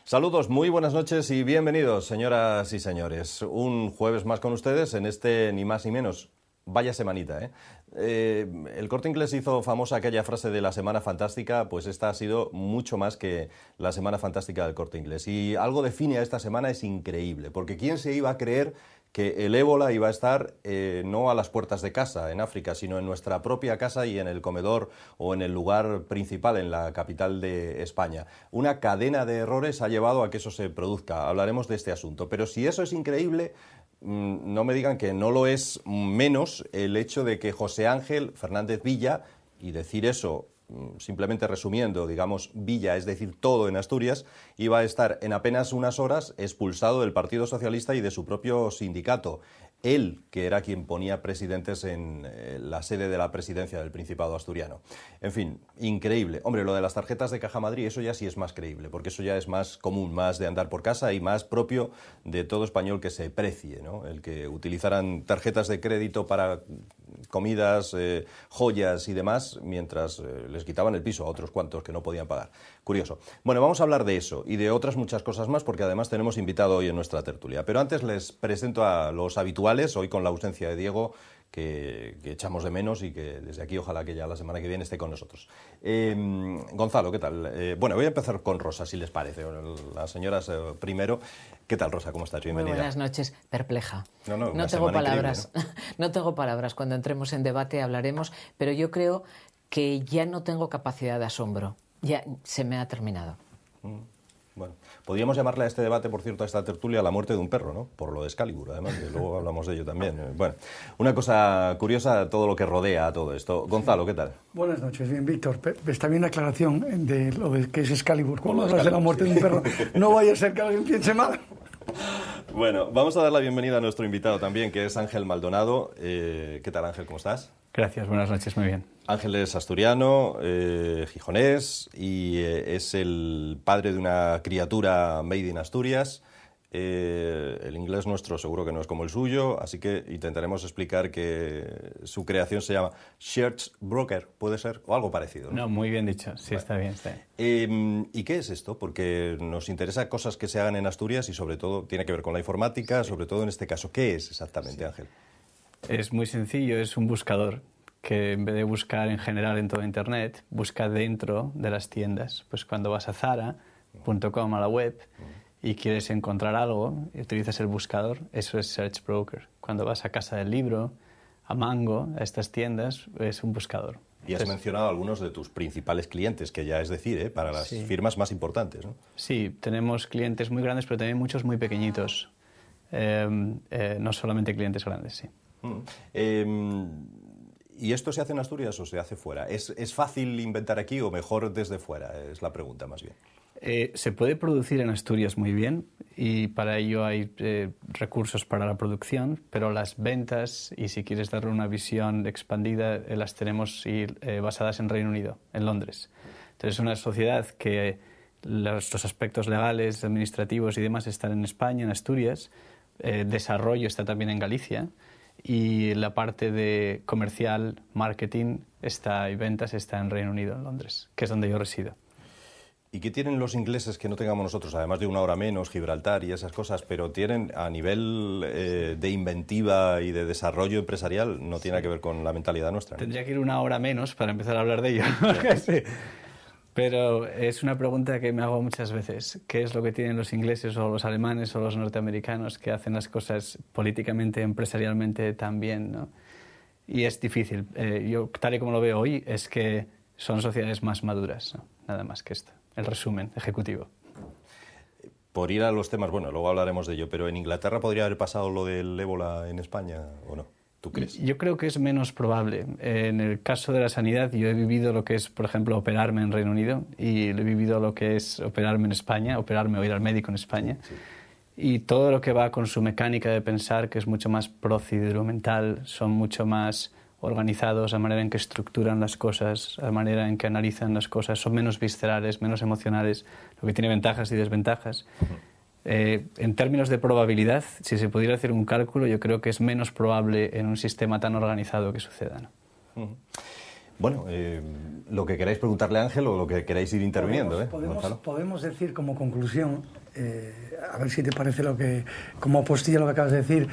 Saludos, muy buenas noches y bienvenidos, señoras y señores. Un jueves más con ustedes en este ni más ni menos. Vaya semanita, ¿eh? El Corte Inglés hizo famosa aquella frase de la Semana Fantástica, pues esta ha sido mucho más que la Semana Fantástica del Corte Inglés. Y algo define a esta semana es increíble, porque ¿quién se iba a creer que el ébola iba a estar no a las puertas de casa en África, sino en nuestra propia casa y en el comedor o en el lugar principal, en la capital de España? Una cadena de errores ha llevado a que eso se produzca. Hablaremos de este asunto. Pero si eso es increíble, no me digan que no lo es menos el hecho de que José Ángel Fernández Villa, y decir eso simplemente resumiendo, digamos, Villa, es decir, todo en Asturias, iba a estar en apenas unas horas expulsado del Partido Socialista y de su propio sindicato. Él, que era quien ponía presidentes en la sede de la presidencia del Principado asturiano. En fin, increíble. Hombre, lo de las tarjetas de Caja Madrid, eso ya sí es más creíble, porque eso ya es más común, más de andar por casa y más propio de todo español que se precie, ¿no? El que utilizaran tarjetas de crédito para comidas, joyas y demás, mientras les quitaban el piso a otros cuantos que no podían pagar. Curioso. Bueno, vamos a hablar de eso y de otras muchas cosas más, porque además tenemos invitado hoy en nuestra tertulia. Pero antes les presento a los habituales, hoy con la ausencia de Diego, que echamos de menos y que desde aquí ojalá que ya la semana que viene esté con nosotros. Gonzalo, ¿qué tal? Bueno, voy a empezar con Rosa, si les parece. Las señoras primero. ¿Qué tal, Rosa? ¿Cómo estás? Bienvenida. Muy buenas noches. Perpleja. No tengo palabras. No tengo palabras. Cuando entremos en debate hablaremos, pero yo creo que ya no tengo capacidad de asombro. Ya se me ha terminado. Bueno, podríamos llamarle a este debate, por cierto, a esta tertulia, la muerte de un perro, ¿no? Por lo de Excalibur, además, que luego hablamos de ello también. Bueno, una cosa curiosa, todo lo que rodea a todo esto. Gonzalo, ¿qué tal? Buenas noches, bien, Víctor. Está bien la aclaración de lo de que es Excalibur. Cuando hablas de la muerte de un perro, no vaya a ser que alguien piense mal. Bueno, vamos a dar la bienvenida a nuestro invitado también, que es Ángel Maldonado. ¿Qué tal, Ángel? ¿Cómo estás? Gracias, buenas noches, muy bien. Ángel es asturiano, gijonés, y es el padre de una criatura made in Asturias. El inglés nuestro seguro que no es como el suyo, así que intentaremos explicar que su creación se llama Shirts Broker, ¿puede ser? O algo parecido, ¿no? No, muy bien dicho, sí, bueno. Está bien. ¿Y qué es esto? Porque nos interesa cosas que se hagan en Asturias y sobre todo tiene que ver con la informática, sobre todo en este caso. ¿Qué es exactamente, Ángel? Es muy sencillo, es un buscador que en vez de buscar en general en todo Internet, busca dentro de las tiendas. Pues cuando vas a Zara.com, a la web, y quieres encontrar algo, y utilizas el buscador, eso es Search Broker. Cuando vas a Casa del Libro, a Mango, a estas tiendas, es un buscador. Y has mencionado algunos de tus principales clientes, que ya es decir, para las firmas más importantes, ¿no? Sí, tenemos clientes muy grandes, pero también muchos muy pequeñitos. No solamente clientes grandes, sí. ¿Y esto se hace en Asturias o se hace fuera? ¿Es fácil inventar aquí o mejor desde fuera? Es la pregunta más bien. Se puede producir en Asturias muy bien y para ello hay recursos para la producción, pero las ventas, y si quieres darle una visión expandida, las tenemos basadas en Reino Unido, en Londres. Entonces es una sociedad que los aspectos legales, administrativos y demás están en España, en Asturias, desarrollo está también en Galicia, y la parte de comercial, marketing y ventas está en Reino Unido, en Londres, que es donde yo resido. ¿Y qué tienen los ingleses que no tengamos nosotros? Además de una hora menos, Gibraltar y esas cosas, pero tienen a nivel de inventiva y de desarrollo empresarial, no tiene que ver con la mentalidad nuestra, ¿no? Tendría que ir una hora menos para empezar a hablar de ello. Sí. Pero es una pregunta que me hago muchas veces. ¿Qué es lo que tienen los ingleses o los alemanes o los norteamericanos que hacen las cosas políticamente, empresarialmente tan bien, ¿no? Y es difícil. Yo, tal y como lo veo hoy, es que son sociedades más maduras, ¿no? Nada más que esto. El resumen ejecutivo. Por ir a los temas, bueno, luego hablaremos de ello, pero ¿en Inglaterra podría haber pasado lo del ébola en España o no? ¿Tú crees? Yo creo que es menos probable. En el caso de la sanidad, yo he vivido lo que es, por ejemplo, operarme en Reino Unido y he vivido lo que es operarme en España, operarme o ir al médico en España. Sí. Y todo lo que va con su mecánica de pensar, que es mucho más procedimental, son mucho más organizados, la manera en que estructuran las cosas, la manera en que analizan las cosas, son menos viscerales, menos emocionales, lo que tiene ventajas y desventajas. En términos de probabilidad, si se pudiera hacer un cálculo, yo creo que es menos probable en un sistema tan organizado que suceda, ¿no? Bueno, lo que queráis preguntarle a Ángel o lo que queráis ir interviniendo. Podemos decir como conclusión, a ver si te parece como apostilla lo que acabas de decir,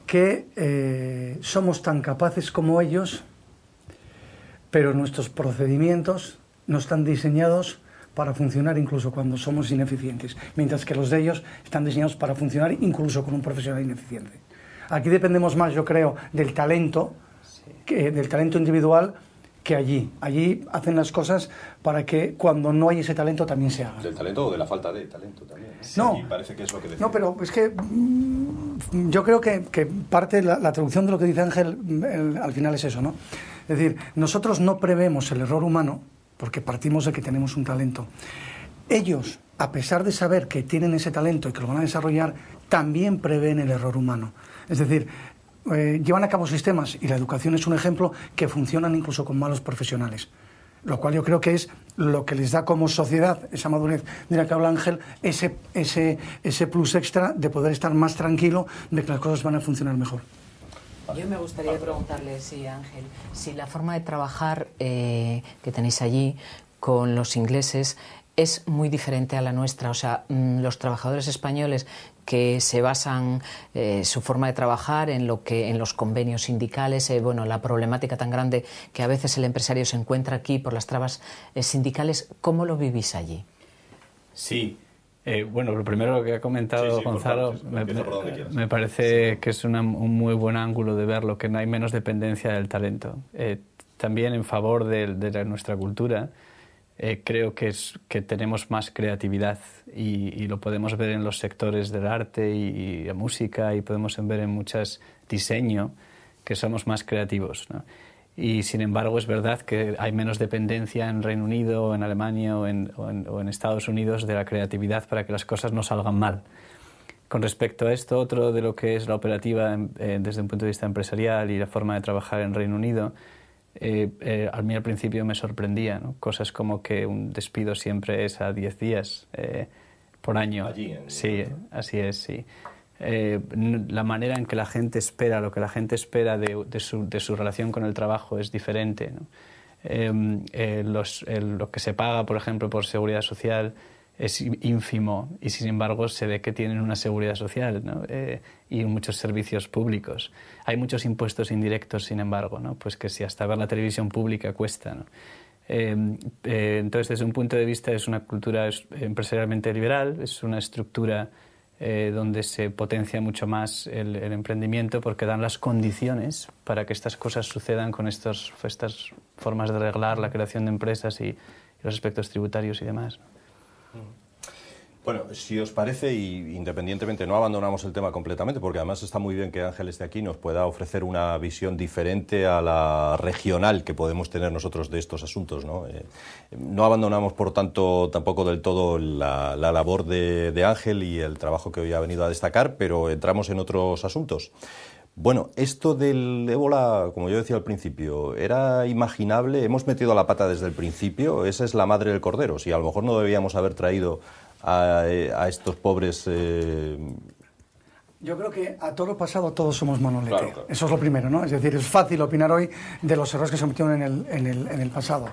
que somos tan capaces como ellos, pero nuestros procedimientos no están diseñados para funcionar incluso cuando somos ineficientes, mientras que los de ellos están diseñados para funcionar incluso con un profesional ineficiente. Aquí dependemos más, yo creo, del talento individual que allí. Allí hacen las cosas para que cuando no hay ese talento también se haga. ¿Del talento o de la falta de talento también? No, sí, parece que es lo que decía. No, pero es que yo creo que parte de la traducción de lo que dice Ángel al final es eso, ¿no? Es decir, nosotros no prevemos el error humano porque partimos de que tenemos un talento. Ellos, a pesar de saber que tienen ese talento y que lo van a desarrollar, también prevén el error humano. Es decir, llevan a cabo sistemas, y la educación es un ejemplo, que funcionan incluso con malos profesionales. Lo cual yo creo que es lo que les da como sociedad, esa madurez de la que habla Ángel, ese plus extra de poder estar más tranquilo de que las cosas van a funcionar mejor. Yo me gustaría preguntarle, sí, Ángel, si la forma de trabajar que tenéis allí con los ingleses es muy diferente a la nuestra. O sea, los trabajadores españoles que se basan su forma de trabajar en los convenios sindicales, la problemática tan grande que a veces el empresario se encuentra aquí por las trabas sindicales, ¿cómo lo vivís allí? Sí. Lo primero que ha comentado Gonzalo, me parece que es un muy buen ángulo de verlo, que no hay menos dependencia del talento. También en favor de nuestra cultura, creo que tenemos más creatividad y lo podemos ver en los sectores del arte y la música, y podemos ver en muchos diseño que somos más creativos, ¿no? Y sin embargo es verdad que hay menos dependencia en Reino Unido, o en Alemania o en Estados Unidos de la creatividad para que las cosas no salgan mal. Con respecto a esto, otro de lo que es la operativa desde un punto de vista empresarial y la forma de trabajar en Reino Unido, a mí al principio me sorprendía, ¿no? Cosas como que un despido siempre es a 10 días por año. Allí, sí, así es, sí. La manera en que la gente espera, lo que la gente espera de su relación con el trabajo es diferente, ¿no? Lo que se paga, por ejemplo, por seguridad social es ínfimo, y sin embargo se ve que tienen una seguridad social, ¿no? Y muchos servicios públicos. Hay muchos impuestos indirectos, sin embargo, ¿no? Pues que si hasta ver la televisión pública cuesta, ¿no? Entonces, desde un punto de vista, es una cultura empresarialmente liberal, es una estructura donde se potencia mucho más el emprendimiento, porque dan las condiciones para que estas cosas sucedan con estas formas de arreglar la creación de empresas y los aspectos tributarios y demás. Bueno, si os parece, y independientemente, no abandonamos el tema completamente, porque además está muy bien que Ángel esté aquí y nos pueda ofrecer una visión diferente a la regional que podemos tener nosotros de estos asuntos, ¿no? No abandonamos, por tanto, tampoco del todo la labor de Ángel y el trabajo que hoy ha venido a destacar, pero entramos en otros asuntos. Bueno, esto del ébola, como yo decía al principio, ¿era imaginable? ¿Hemos metido la pata desde el principio? Esa es la madre del cordero. Si a lo mejor no debíamos haber traído a estos pobres... Yo creo que a todo lo pasado todos somos manolete. Claro. Eso es lo primero, ¿no? Es decir, es fácil opinar hoy de los errores que se cometieron en el pasado.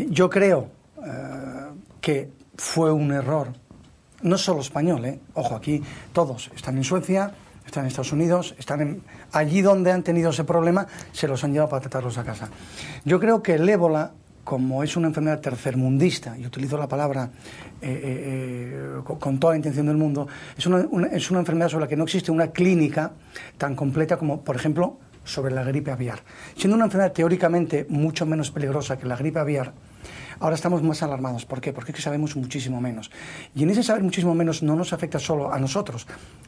Yo creo que fue un error, no solo español, ojo, aquí todos están en Suecia, están en Estados Unidos, allí donde han tenido ese problema, se los han llevado para tratarlos a casa. Yo creo que el ébola, como es una enfermedad tercermundista, y utilizo la palabra con toda la intención del mundo, es una enfermedad sobre la que no existe una clínica tan completa como, por ejemplo, sobre la gripe aviar. Siendo una enfermedad teóricamente mucho menos peligrosa que la gripe aviar, ahora estamos más alarmados. ¿Por qué? Porque es que sabemos muchísimo menos. Y en ese saber muchísimo menos no nos afecta solo a nosotros,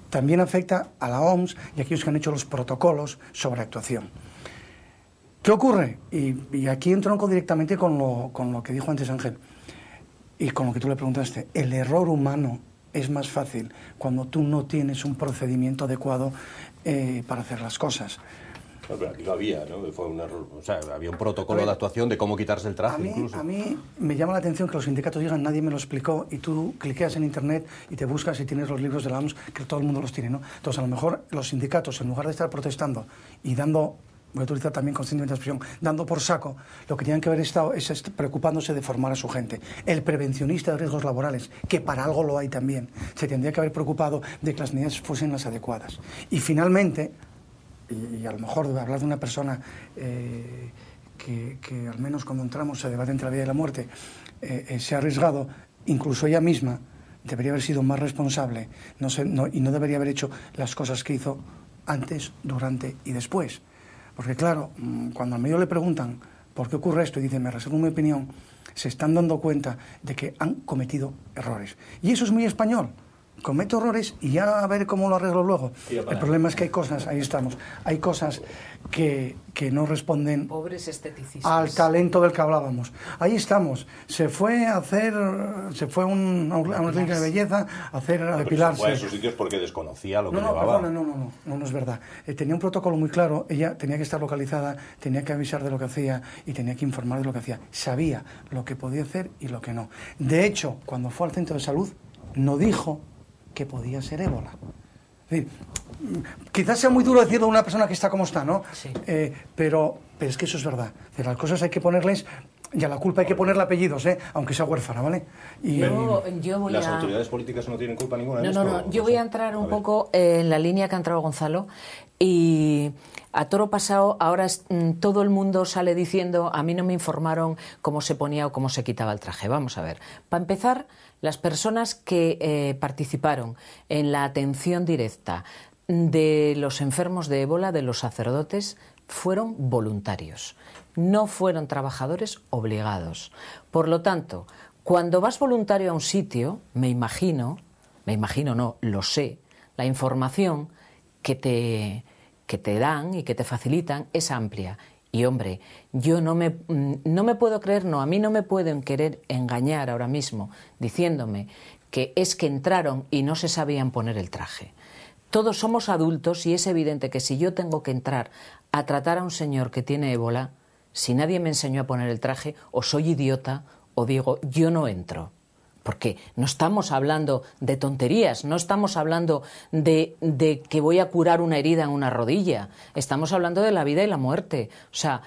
también afecta a la OMS y a aquellos que han hecho los protocolos sobre actuación. ¿Qué ocurre? Y aquí entronco directamente con lo que dijo antes Ángel y con lo que tú le preguntaste. El error humano es más fácil cuando tú no tienes un procedimiento adecuado para hacer las cosas. Pero aquí lo había, ¿no? Fue un error, o sea, había un protocolo de actuación de cómo quitarse el traje incluso. A mí me llama la atención que los sindicatos digan nadie me lo explicó, y tú cliqueas en internet y te buscas y tienes los libros de la OMS, que todo el mundo los tiene, ¿no? Entonces, a lo mejor los sindicatos, en lugar de estar protestando y dando voy a utilizar también conscientemente la expresión, dando por saco, lo que tenían que haber estado es preocupándose de formar a su gente. El prevencionista de riesgos laborales, que para algo lo hay también, se tendría que haber preocupado de que las medidas fuesen las adecuadas. Y finalmente, y a lo mejor de hablar de una persona que al menos cuando entramos se debate entre la vida y la muerte, se ha arriesgado, incluso ella misma debería haber sido más responsable y no debería haber hecho las cosas que hizo antes, durante y después. Porque claro, cuando al medio le preguntan por qué ocurre esto y dice, me reservo mi opinión, se están dando cuenta de que han cometido errores. Y eso es muy español. Cometo errores y ya a ver cómo lo arreglo luego. El problema es que hay cosas, ahí estamos, hay cosas que no responden al talento del que hablábamos. Ahí estamos. Se fue a una clínica de belleza a depilarse. Se fue a esos sitios porque desconocía lo que llevaba. Perdona, no es verdad. Tenía un protocolo muy claro, ella tenía que estar localizada, tenía que avisar de lo que hacía y tenía que informar de lo que hacía. Sabía lo que podía hacer y lo que no. De hecho, cuando fue al centro de salud, no dijo que podía ser ébola. Es decir, quizás sea muy duro decirlo de una persona que está como está, ¿no? Sí. Pero es que eso es verdad. Las cosas hay que ponerles, y a la culpa hay que ponerle apellidos, aunque sea huérfana, ¿vale? ¿Las autoridades políticas no tienen culpa ninguna de esto? No. Yo voy a entrar un poco en la línea que ha entrado Gonzalo, y a toro pasado ahora todo el mundo sale diciendo a mí no me informaron cómo se ponía o cómo se quitaba el traje. Vamos a ver. Para empezar, las personas que participaron en la atención directa de los enfermos de ébola, de los sacerdotes, fueron voluntarios, no fueron trabajadores obligados. Por lo tanto, cuando vas voluntario a un sitio, lo sé, la información que te dan y que te facilitan es amplia. Y hombre, yo no me puedo creer, a mí no me pueden querer engañar ahora mismo diciéndome que es que entraron y no se sabían poner el traje. Todos somos adultos y es evidente que si yo tengo que entrar a tratar a un señor que tiene ébola, si nadie me enseñó a poner el traje, o soy idiota o digo, yo no entro. Porque no estamos hablando de tonterías, no estamos hablando de que voy a curar una herida en una rodilla, estamos hablando de la vida y la muerte. O sea,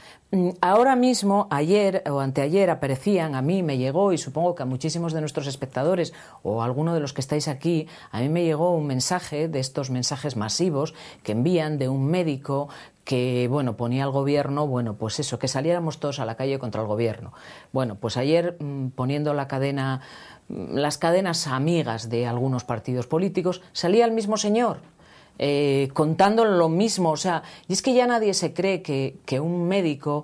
ahora mismo, ayer o anteayer aparecían, a mí me llegó, y supongo que a muchísimos de nuestros espectadores o a alguno de los que estáis aquí, a mí me llegó un mensaje de estos mensajes masivos que envían de un médico que, ponía al gobierno, pues eso, que saliéramos todos a la calle contra el gobierno. Bueno, pues ayer poniendo las cadenas amigas de algunos partidos políticos, salía el mismo señor contando lo mismo. O sea, y es que ya nadie se cree que un médico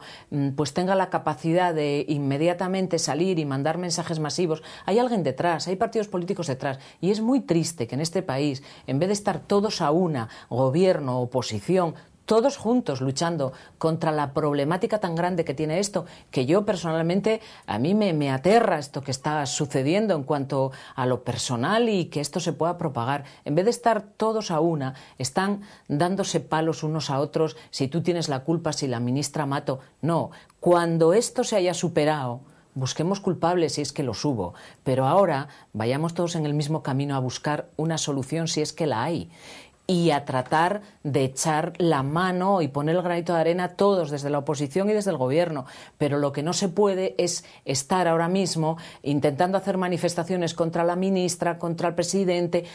pues tenga la capacidad de inmediatamente salir y mandar mensajes masivos. Hay alguien detrás, hay partidos políticos detrás, y es muy triste que en este país, en vez de estar todos a una, gobierno, oposición, todos juntos luchando contra la problemática tan grande que tiene esto, que yo personalmente, a mí me aterra esto que está sucediendo en cuanto a lo personal y que esto se pueda propagar. En vez de estar todos a una, están dándose palos unos a otros, si tú tienes la culpa, si la ministra Mato. No, cuando esto se haya superado, busquemos culpables si es que los hubo, pero ahora vayamos todos en el mismo camino a buscar una solución si es que la hay. Y a tratar de echar la mano y poner el granito de arena todos, desde la oposición y desde el gobierno. Pero lo que no se puede es estar ahora mismo intentando hacer manifestaciones contra la ministra, contra el presidente.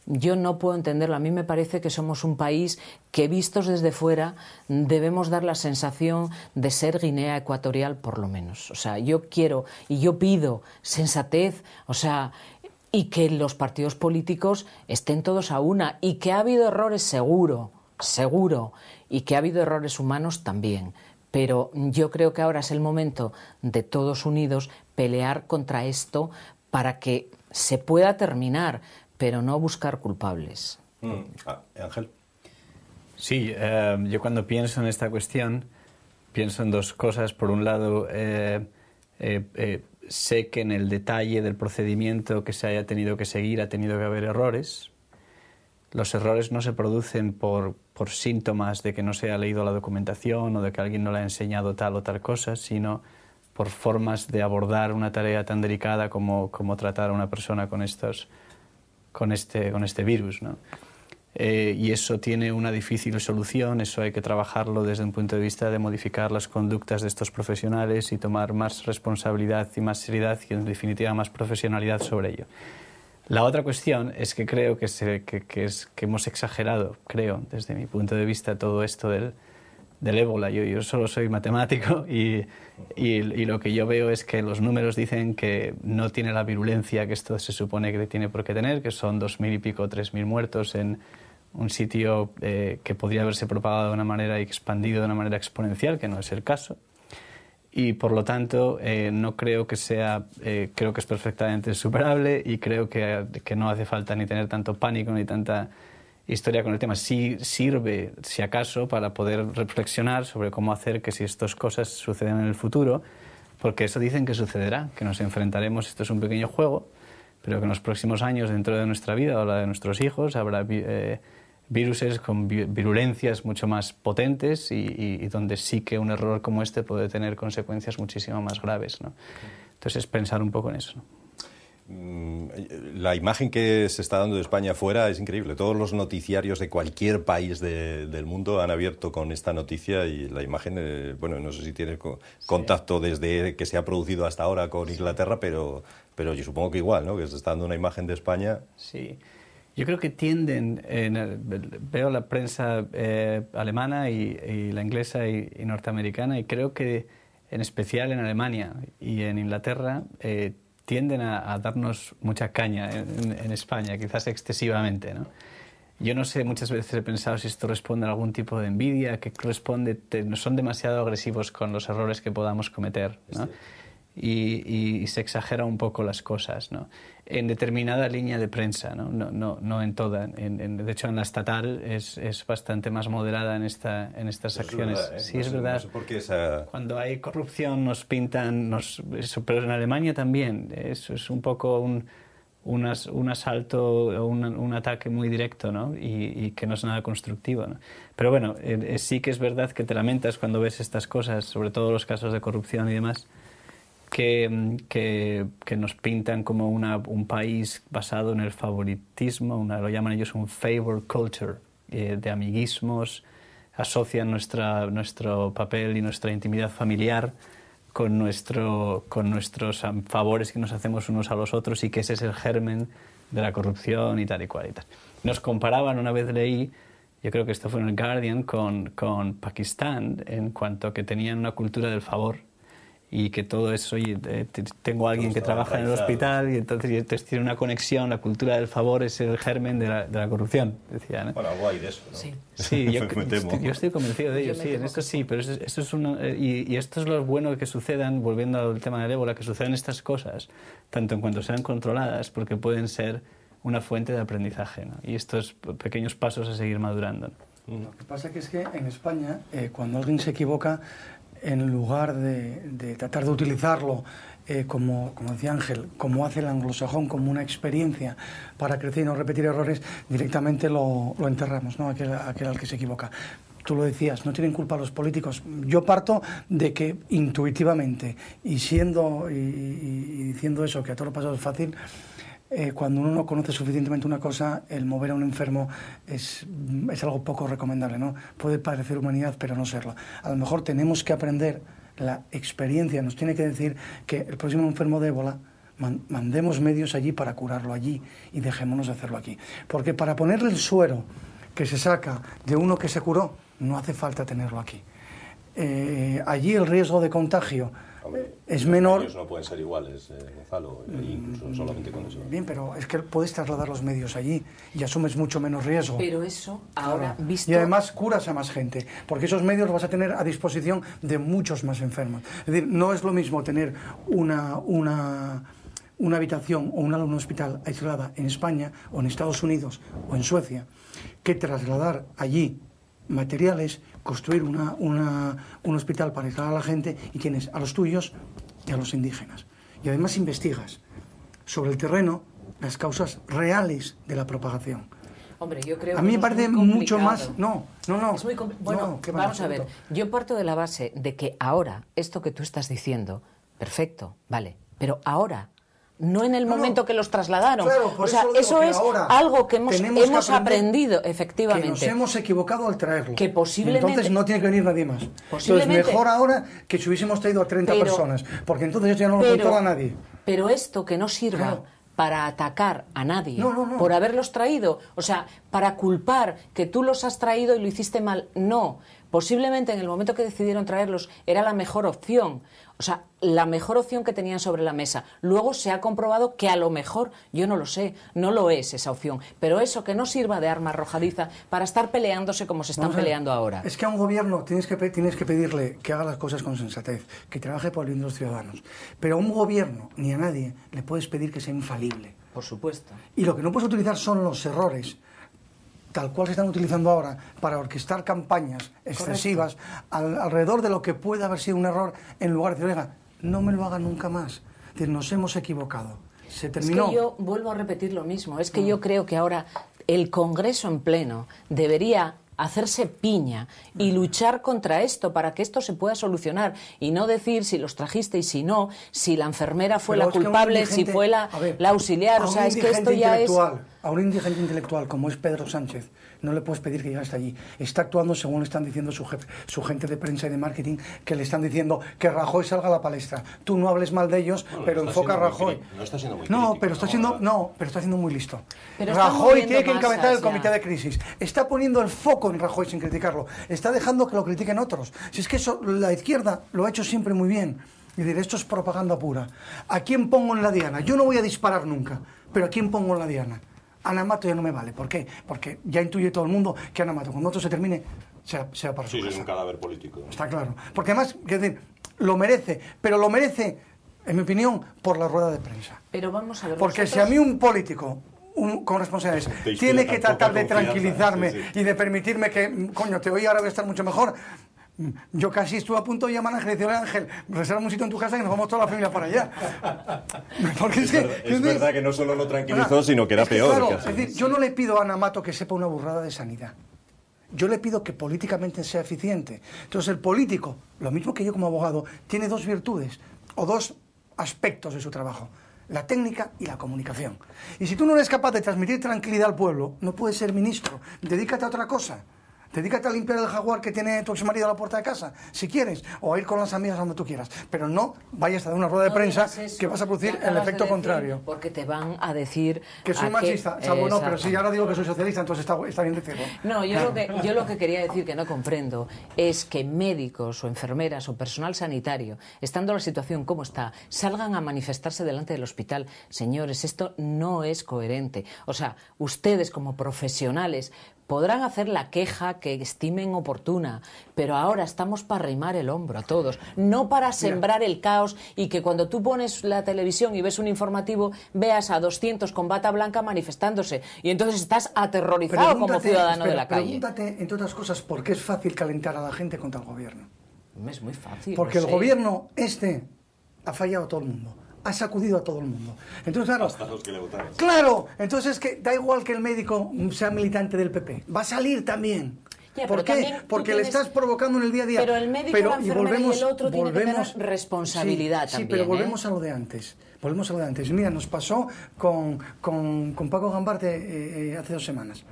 Yo no puedo entenderlo. A mí me parece que somos un país que, vistos desde fuera, debemos dar la sensación de ser Guinea Ecuatorial, por lo menos. O sea, yo quiero y yo pido sensatez, y que los partidos políticos estén todos a una, y que ha habido errores seguro, y que ha habido errores humanos también. Pero yo creo que ahora es el momento de todos unidos pelear contra esto para que se pueda terminar, pero no buscar culpables. Ángel. Sí, yo cuando pienso en esta cuestión pienso en dos cosas. Por un lado, sé que en el detalle del procedimiento que se haya tenido que seguir ha tenido que haber errores. Los errores no se producen por síntomas de que no se ha leído la documentación o de que alguien no le ha enseñado tal o tal cosa, sino por formas de abordar una tarea tan delicada como tratar a una persona con este virus, ¿no? y eso tiene una difícil solución. Eso hay que trabajarlo desde un punto de vista de modificar las conductas de estos profesionales y tomar más responsabilidad y más seriedad y, en definitiva, más profesionalidad sobre ello. La otra cuestión es que creo que hemos exagerado, creo, desde mi punto de vista, todo esto del ébola. Yo solo soy matemático y lo que yo veo es que los números dicen que no tiene la virulencia que esto se supone que tiene por qué tener, que son 2.000 y pico, 3.000 muertos en un sitio que podría haberse propagado de una manera y expandido de una manera exponencial, que no es el caso. Y por lo tanto no creo que sea, creo que es perfectamente superable y creo que no hace falta ni tener tanto pánico ni tanta historia con el tema. Sí sirve, si acaso, para poder reflexionar sobre cómo hacer que si estas cosas sucedan en el futuro, porque eso dicen que sucederá, que nos enfrentaremos, esto es un pequeño juego, pero que en los próximos años, dentro de nuestra vida o la de nuestros hijos, habrá viruses con virulencias mucho más potentes y donde sí que un error como este puede tener consecuencias muchísimo más graves, ¿no? Entonces, pensar un poco en eso, ¿no? La imagen que se está dando de España fuera es increíble. Todos los noticiarios de cualquier país del mundo han abierto con esta noticia y la imagen, bueno, no sé si tiene contacto desde que se ha producido hasta ahora con Inglaterra, pero yo supongo que igual, ¿no? Que se está dando una imagen de España. Sí. Yo creo que tienden, veo la prensa alemana y la inglesa y norteamericana, y creo que en especial en Alemania y en Inglaterra tienden a darnos mucha caña en España, quizás excesivamente, ¿no? Yo no sé, muchas veces he pensado si esto responde a algún tipo de envidia, que son demasiado agresivos con los errores que podamos cometer, ¿no? Y se exagera un poco las cosas, ¿no? En determinada línea de prensa, no en toda. De hecho, en la estatal es bastante más moderada en estas acciones. Es verdad, sí, es verdad. No sé por qué esa... Cuando hay corrupción nos pintan... pero en Alemania también. Eso es un poco un asalto, un ataque muy directo, ¿no? Y que no es nada constructivo, ¿no? Pero bueno, sí que es verdad que te lamentas cuando ves estas cosas, sobre todo los casos de corrupción y demás, que nos pintan como un país basado en el favoritismo, lo llaman ellos un favor culture, de amiguismos, asocian nuestro papel y nuestra intimidad familiar con nuestros favores que nos hacemos unos a los otros, y que ese es el germen de la corrupción y tal y cual y tal. Nos comparaban, una vez leí, yo creo que esto fue en el Guardian, con Pakistán, en cuanto a que tenían una cultura del favor, y que todo eso, oye, tengo a alguien que trabaja en el hospital y entonces tiene una conexión, la cultura del favor es el germen de la corrupción, decía, ¿no? Bueno, algo hay de eso, ¿no? Sí, yo estoy convencido de ello, sí, en esto sí, pero esto es y esto es lo bueno que sucedan, volviendo al tema del ébola, que sucedan estas cosas, tanto en cuanto sean controladas, porque pueden ser una fuente de aprendizaje, ¿no? Y estos pequeños pasos a seguir madurando, ¿no? Lo que pasa que es que en España, cuando alguien se equivoca, en lugar de tratar de utilizarlo como decía Ángel, como hace el anglosajón, como una experiencia para crecer y no repetir errores, directamente lo enterramos, ¿no? Aquel al que se equivoca. Tú lo decías, no tienen culpa los políticos. Yo parto de que intuitivamente, y diciendo eso, que a todo lo pasado es fácil, cuando uno no conoce suficientemente una cosa, el mover a un enfermo es algo poco recomendable, ¿no? Puede parecer humanidad, pero no serlo. A lo mejor tenemos que aprender, la experiencia nos tiene que decir que el próximo enfermo de ébola mandemos medios allí para curarlo allí y dejémonos de hacerlo aquí. Porque para ponerle el suero que se saca de uno que se curó, no hace falta tenerlo aquí. Allí el riesgo de contagio es menor. Los medios no pueden ser iguales, Gonzalo, incluso solamente con eso. Bien, pero es que puedes trasladar los medios allí y asumes mucho menos riesgo. Pero eso, ahora, visto... Y además curas a más gente, porque esos medios los vas a tener a disposición de muchos más enfermos. Es decir, no es lo mismo tener una habitación o un hospital aislada en España o en Estados Unidos o en Suecia, que trasladar allí materiales, construir un hospital para aislar a la gente, y tienes a los tuyos y a los indígenas. Y además investigas sobre el terreno las causas reales de la propagación. Hombre, yo creo a mí que me parece mucho más... No. Es muy bueno, no, vamos a ver. Yo parto de la base de que ahora, esto que tú estás diciendo, perfecto, vale, pero ahora no en el momento que los trasladaron. Claro, o sea, eso es algo que hemos aprendido, efectivamente. Que nos hemos equivocado al traerlo. Que posiblemente... Entonces no tiene que venir nadie más. Entonces mejor ahora que si hubiésemos traído a 30 personas, porque entonces esto ya no lo controla nadie. Pero esto que no sirva para atacar a nadie por haberlos traído, o sea, para culpar que tú los has traído y lo hiciste mal, no. Posiblemente en el momento que decidieron traerlos era la mejor opción, o sea, la mejor opción que tenían sobre la mesa. Luego se ha comprobado que a lo mejor, yo no lo sé, no lo es esa opción, pero eso que no sirva de arma arrojadiza para estar peleándose como se están peleando ahora. Es que a un gobierno tienes que pedirle que haga las cosas con sensatez, que trabaje por el bien de los ciudadanos, pero a un gobierno ni a nadie le puedes pedir que sea infalible. Por supuesto. Y lo que no puedes utilizar son los errores tal cual se están utilizando ahora para orquestar campañas excesivas alrededor de lo que puede haber sido un error, en lugar de decir, oiga, no me lo hagan nunca más. Es decir, nos hemos equivocado. Se terminó. Es que yo vuelvo a repetir lo mismo. Es que yo creo que ahora el Congreso en pleno debería hacerse piña y luchar contra esto para que esto se pueda solucionar y no decir si los trajiste y si no, si la enfermera fue la culpable, si fue la auxiliar. O sea, es que esto ya es... A un indigente intelectual como es Pedro Sánchez no le puedes pedir que llegue hasta allí. Está actuando según le están diciendo su gente de prensa y de marketing, que le están diciendo que Rajoy salga a la palestra. Tú no hables mal de ellos, pero enfoca a Rajoy. No está siendo muy pero está siendo muy listo. Pero Rajoy tiene que encabezar el comité de crisis. Está poniendo el foco en Rajoy sin criticarlo. Está dejando que lo critiquen otros. Si es que eso la izquierda lo ha hecho siempre muy bien. Y decir, esto es propaganda pura. ¿A quién pongo en la diana? Yo no voy a disparar nunca, pero ¿a quién pongo en la diana? Ana Mato ya no me vale. ¿Por qué? Porque ya intuye todo el mundo que Ana Mato, cuando esto se termine, se va para su casa. Sí, es un cadáver político. Está claro. Porque además, lo merece, pero lo merece, en mi opinión, por la rueda de prensa. Pero vamos a ver. Porque si a mí un político con responsabilidades tiene que tratar de tranquilizarme y de permitirme que, coño, te oí, ahora voy a estar mucho mejor. Yo casi estuve a punto de llamar a Ángel y decirle, Ángel, reserva un sitio en tu casa y nos vamos toda la familia para allá. Porque es verdad que no solo lo tranquilizó, sino que era peor. Claro, es decir, yo no le pido a Ana Mato que sepa una burrada de sanidad. Yo le pido que políticamente sea eficiente. Entonces el político, lo mismo que yo como abogado, tiene dos virtudes o dos aspectos de su trabajo: la técnica y la comunicación. Y si tú no eres capaz de transmitir tranquilidad al pueblo, no puedes ser ministro. Dedícate a otra cosa. Dedícate a limpiar el jaguar que tiene tu exmarido a la puerta de casa, si quieres, o a ir con las amigas donde tú quieras. Pero no vayas a dar una rueda de prensa que vas a producir el efecto contrario. Porque te van a decir... Que soy machista. No, pero si ahora digo que soy socialista, entonces está bien decirlo. No, yo lo que quería decir, que no comprendo, es que médicos o enfermeras o personal sanitario, estando la situación como está, salgan a manifestarse delante del hospital. Señores, esto no es coherente. O sea, ustedes como profesionales podrán hacer la queja que estimen oportuna, pero ahora estamos para arrimar el hombro a todos, no para sembrar el caos y que cuando tú pones la televisión y ves un informativo veas a 200 con bata blanca manifestándose y entonces estás aterrorizado como ciudadano de la calle. Pregúntate, entre otras cosas, por qué es fácil calentar a la gente contra el gobierno. Es muy fácil. Porque el gobierno ha fallado a todo el mundo. Ha sacudido a todo el mundo. Entonces, claro, hasta los que le votaron. Claro, entonces es que da igual que el médico sea militante del PP, va a salir también. ¿Por qué? Porque le estás provocando en el día a día. Pero el médico, la enfermera y el otro tienen que tener responsabilidad también. Sí, pero volvemos a lo de antes. Mira, nos pasó con Paco Gambarte hace 2 semanas.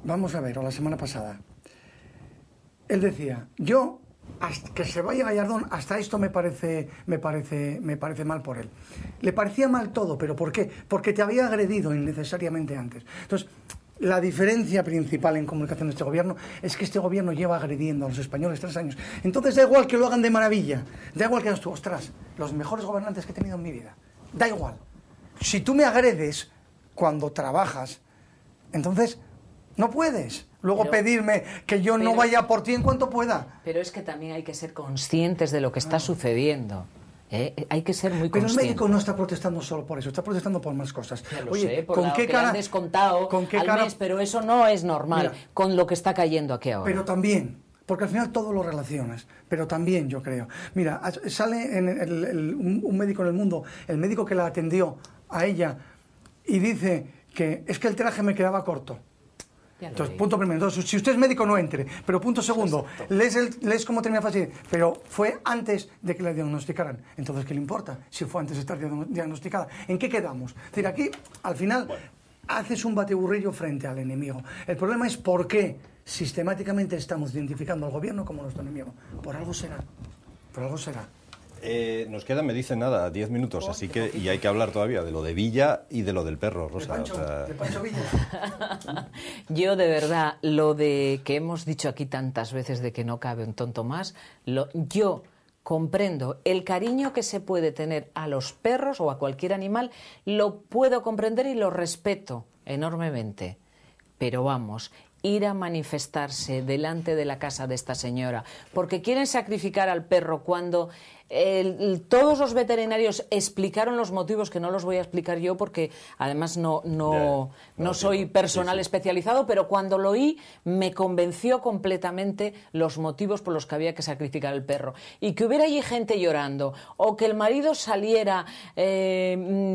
Vamos a ver, o la semana pasada. Él decía, hasta que se vaya Gallardón, hasta esto me parece mal por él. Le parecía mal todo, ¿pero por qué? Porque te había agredido innecesariamente antes. Entonces, la diferencia principal en comunicación de este gobierno es que este gobierno lleva agrediendo a los españoles 3 años. Entonces da igual que lo hagan de maravilla, da igual que hagas tú, ostras, los mejores gobernantes que he tenido en mi vida. Da igual. Si tú me agredes cuando trabajas, entonces no puedes luego pedirme que yo no vaya por ti en cuanto pueda. Pero es que también hay que ser conscientes de lo que está sucediendo. Hay que ser muy conscientes. Pero el médico no está protestando solo por eso, está protestando por más cosas. Ya lo sé, por ¿con qué cara han descontado al mes? Pero eso no es normal. Mira, con lo que está cayendo aquí ahora. Pero también, porque al final todo lo relacionas, pero también yo creo. Mira, sale un médico en El Mundo, el médico que la atendió a ella, y dice que es que el traje me quedaba corto. Entonces, punto primero. Entonces, si usted es médico, no entre. Pero punto segundo, lees cómo termina fácil. Pero fue antes de que la diagnosticaran. Entonces, ¿qué le importa si fue antes de estar diagnosticada? ¿En qué quedamos? Es decir, aquí, al final, haces un bateburrillo frente al enemigo. El problema es por qué sistemáticamente estamos identificando al gobierno como nuestro enemigo. Por algo será. Por algo será. Nos quedan, me dicen, nada, 10 minutos, así que, y hay que hablar todavía de lo de Villa y de lo del perro, Rosa. De Pancho Villa. Yo, de verdad, lo de que hemos dicho aquí tantas veces de que no cabe un tonto más, yo comprendo el cariño que se puede tener a los perros o a cualquier animal, lo puedo comprender y lo respeto enormemente. Pero vamos, ir a manifestarse delante de la casa de esta señora porque quieren sacrificar al perro cuando todos los veterinarios explicaron los motivos, que no los voy a explicar yo porque además no soy personal especializado, pero cuando lo oí me convenció completamente los motivos por los que había que sacrificar al perro. Y que hubiera allí gente llorando o que el marido saliera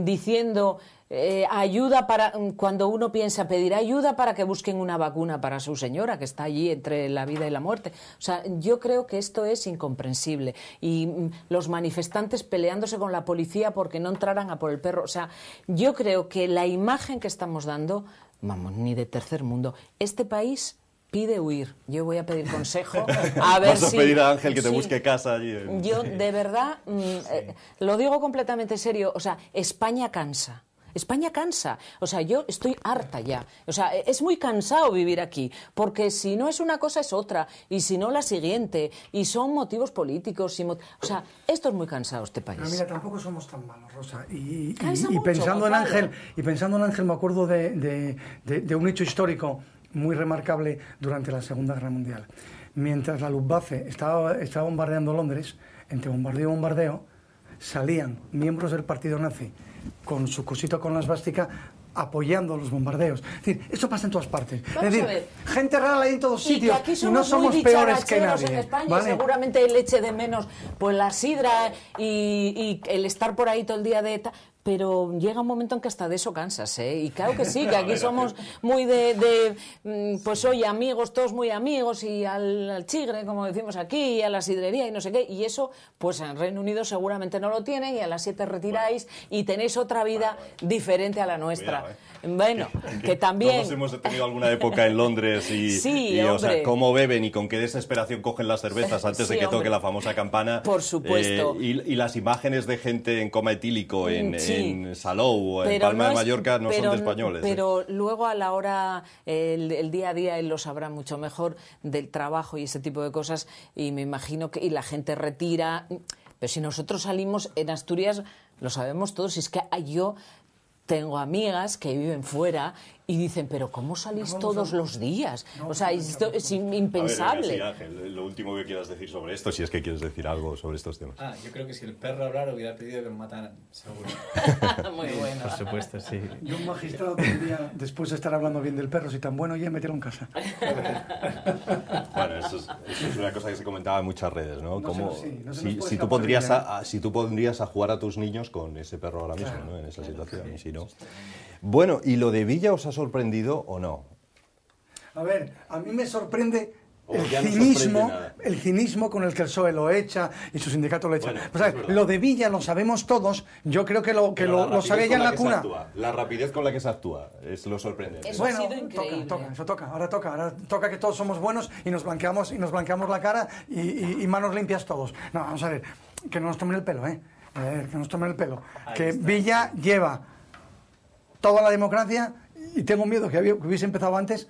diciendo... ayuda para, cuando uno piensa pedir ayuda para que busquen una vacuna para su señora que está allí entre la vida y la muerte. O sea, yo creo que esto es incomprensible. Y los manifestantes peleándose con la policía porque no entraran a por el perro. O sea, yo creo que la imagen que estamos dando, vamos, ni de tercer mundo, este país pide huir. Yo voy a pedir consejo a ver Vas a pedir a Ángel que te busque casa allí. Yo, de verdad, lo digo completamente serio. O sea, España cansa. España cansa. O sea, yo estoy harta ya. O sea, es muy cansado vivir aquí, porque si no es una cosa es otra, y si no la siguiente, y son motivos políticos. O sea, esto es muy cansado este país. Pero mira, tampoco somos tan malos, Rosa. Y mucho, pensando Gonzalo. en Ángel, me acuerdo de un hecho histórico muy remarcable durante la Segunda Guerra Mundial. Mientras la Luftwaffe estaba bombardeando Londres, entre bombardeo y bombardeo, salían miembros del partido nazi con su cosito con la esvástica apoyando los bombardeos. Es decir, esto pasa en todas partes. Vamos es decir, a ver. gente rara hay en todos sitios y, que aquí y no somos muy peores que nadie. En España, ¿vale? Seguramente él eche de menos pues la sidra y el estar por ahí todo el día de... Pero llega un momento en que hasta de eso cansas, ¿eh? Y claro que sí, que aquí somos muy pues oye, amigos, todos muy amigos, y al chigre, como decimos aquí, y a la sidrería y no sé qué, y eso, pues en Reino Unido seguramente no lo tienen, y a las 7 retiráis y tenéis otra vida diferente a la nuestra. Cuidado, Bueno, que también... Todos hemos tenido alguna época en Londres y, Sí, o sea, hombre. cómo beben y con qué desesperación cogen las cervezas antes Sí, de que toque hombre. la famosa campana. Por supuesto. Y las imágenes de gente en coma etílico en Salou o en Pero Palma no de es- Mallorca no son pero- de españoles. Pero luego a la hora, el día a día, él lo sabrá mucho mejor del trabajo y ese tipo de cosas, y me imagino que y la gente retira. Pero si nosotros salimos en Asturias, lo sabemos todos, y es que yo tengo amigas que viven fuera y dicen, pero ¿cómo salís todos los días? O sea, esto es impensable. A ver, Ángel, lo último que quieras decir sobre esto, si es que quieres decir algo sobre estos temas. Yo creo que si el perro hablara hubiera pedido que lo mataran, seguro. Muy bueno. Por supuesto, sí. Y un magistrado tendría, después de estar hablando bien del perro, si tan bueno ya, meterlo en casa. Bueno, eso es una cosa que se comentaba en muchas redes, ¿no? No Como se nos si puede tú pondrías escapar si tú pondrías a jugar a tus niños con ese perro ahora mismo, Claro, ¿no? En esa situación, y si no. Bueno, ¿y lo de Villa os ha sorprendido o no? A ver, a mí me sorprende O el ya no cinismo, sorprende nada. el cinismo con el que el PSOE lo echa y su sindicato lo echa. Bueno, Pues, a es ver, verdad. lo de Villa lo sabemos todos, yo creo que lo Pero sabía ya en la cuna. La rapidez con la que se actúa es lo sorprendente. Eso ha Bueno, sido increíble. toca. Ahora toca que todos somos buenos y nos blanqueamos la cara y manos limpias todos. No, vamos a ver, que no nos tomen el pelo, ¿eh? A ver, que no nos tomen el pelo. Que Villa lleva toda la democracia y tengo miedo que hubiese empezado antes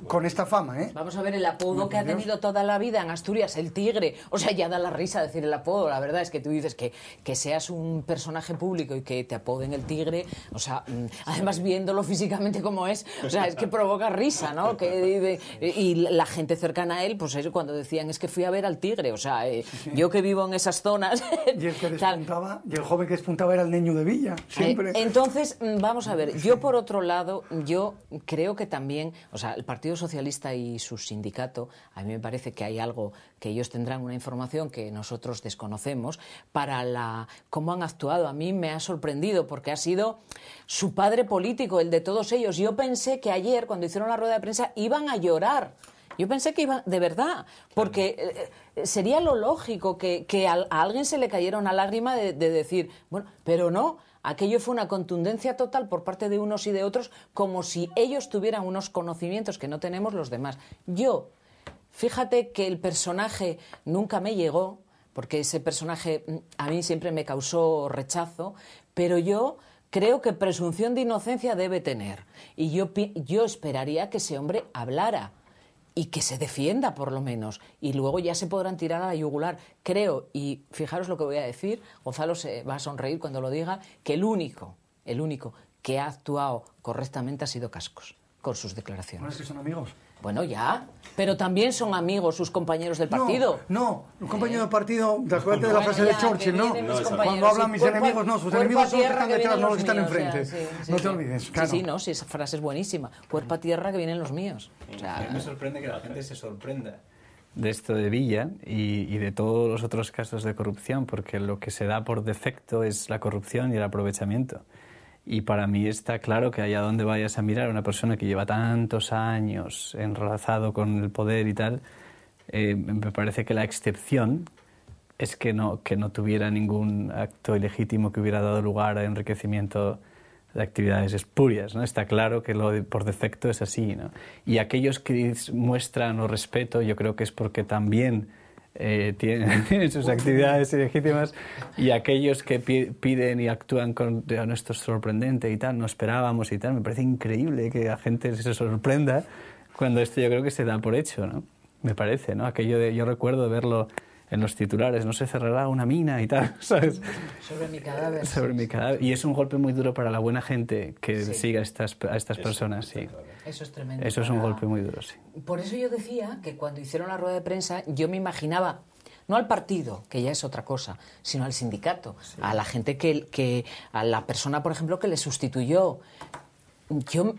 con esta fama, ¿eh? Vamos a ver, el apodo que ha tenido toda la vida en Asturias, el tigre. O sea, ya da la risa decir el apodo. La verdad es que tú dices que seas un personaje público y que te apoden el tigre. O sea, además viéndolo físicamente como es, o sea, es que provoca risa, ¿no? Y la gente cercana a él, pues eso, cuando decían, es que fui a ver al tigre. O sea, yo que vivo en esas zonas... Y el que despuntaba, y el joven que despuntaba era el niño de Villa, siempre. Entonces, vamos a ver, yo por otro lado, yo creo que también, O sea, el Partido Socialista y su sindicato, a mí me parece que hay algo que ellos tendrán una información que nosotros desconocemos para cómo han actuado. A mí me ha sorprendido porque ha sido su padre político, el de todos ellos. Yo pensé que ayer, cuando hicieron la rueda de prensa, iban a llorar. Yo pensé que iban, de verdad, porque sería lo lógico que a alguien se le cayera una lágrima de decir, bueno, pero no, aquello fue una contundencia total por parte de unos y de otros, como si ellos tuvieran unos conocimientos que no tenemos los demás. Fíjate que el personaje nunca me llegó, porque ese personaje a mí siempre me causó rechazo, pero yo creo que presunción de inocencia debe tener. Y yo esperaría que ese hombre hablara y que se defienda, por lo menos, y luego ya se podrán tirar a la yugular. Creo, y fijaros lo que voy a decir, Gonzalo se va a sonreír cuando lo diga, que el único que ha actuado correctamente ha sido Cascos, con sus declaraciones. ¿No es que son amigos? Bueno, ya, pero también son amigos sus compañeros del partido. No, un compañero del partido, de acuerdo de la frase de Churchill, ¿no? Cuando hablan mis enemigos, no, sus enemigos son los que están detrás, no los que están enfrente. No te olvides, claro. Sí, no, esa frase es buenísima. Cuerpo a tierra que vienen los míos. O sea, a mí me sorprende que la gente se sorprenda de esto de Villa y de todos los otros casos de corrupción, porque lo que se da por defecto es la corrupción y el aprovechamiento. Y para mí está claro que allá donde vayas a mirar, una persona que lleva tantos años enlazado con el poder y tal, me parece que la excepción es que no tuviera ningún acto ilegítimo que hubiera dado lugar a enriquecimiento de actividades espurias, ¿no? Está claro que por defecto es así, ¿no? Y aquellos que muestran o respeto, yo creo que es porque también tienen sus actividades ilegítimas, y aquellos que piden y actúan con esto es sorprendente y tal, no esperábamos y tal, me parece increíble que la gente se sorprenda cuando esto yo creo que se da por hecho, ¿no? Me parece, ¿no? Yo recuerdo verlo en los titulares, no se cerrará una mina y tal, ¿sabes? Sobre mi cadáver. Sobre mi cadáver. Y es un golpe muy duro para la buena gente que siga a estas personas, sí. Eso es tremendo. Eso es un golpe muy duro, sí. Por eso yo decía que cuando hicieron la rueda de prensa, yo me imaginaba, no al partido, que ya es otra cosa, sino al sindicato, a la gente a la persona, por ejemplo, que le sustituyó.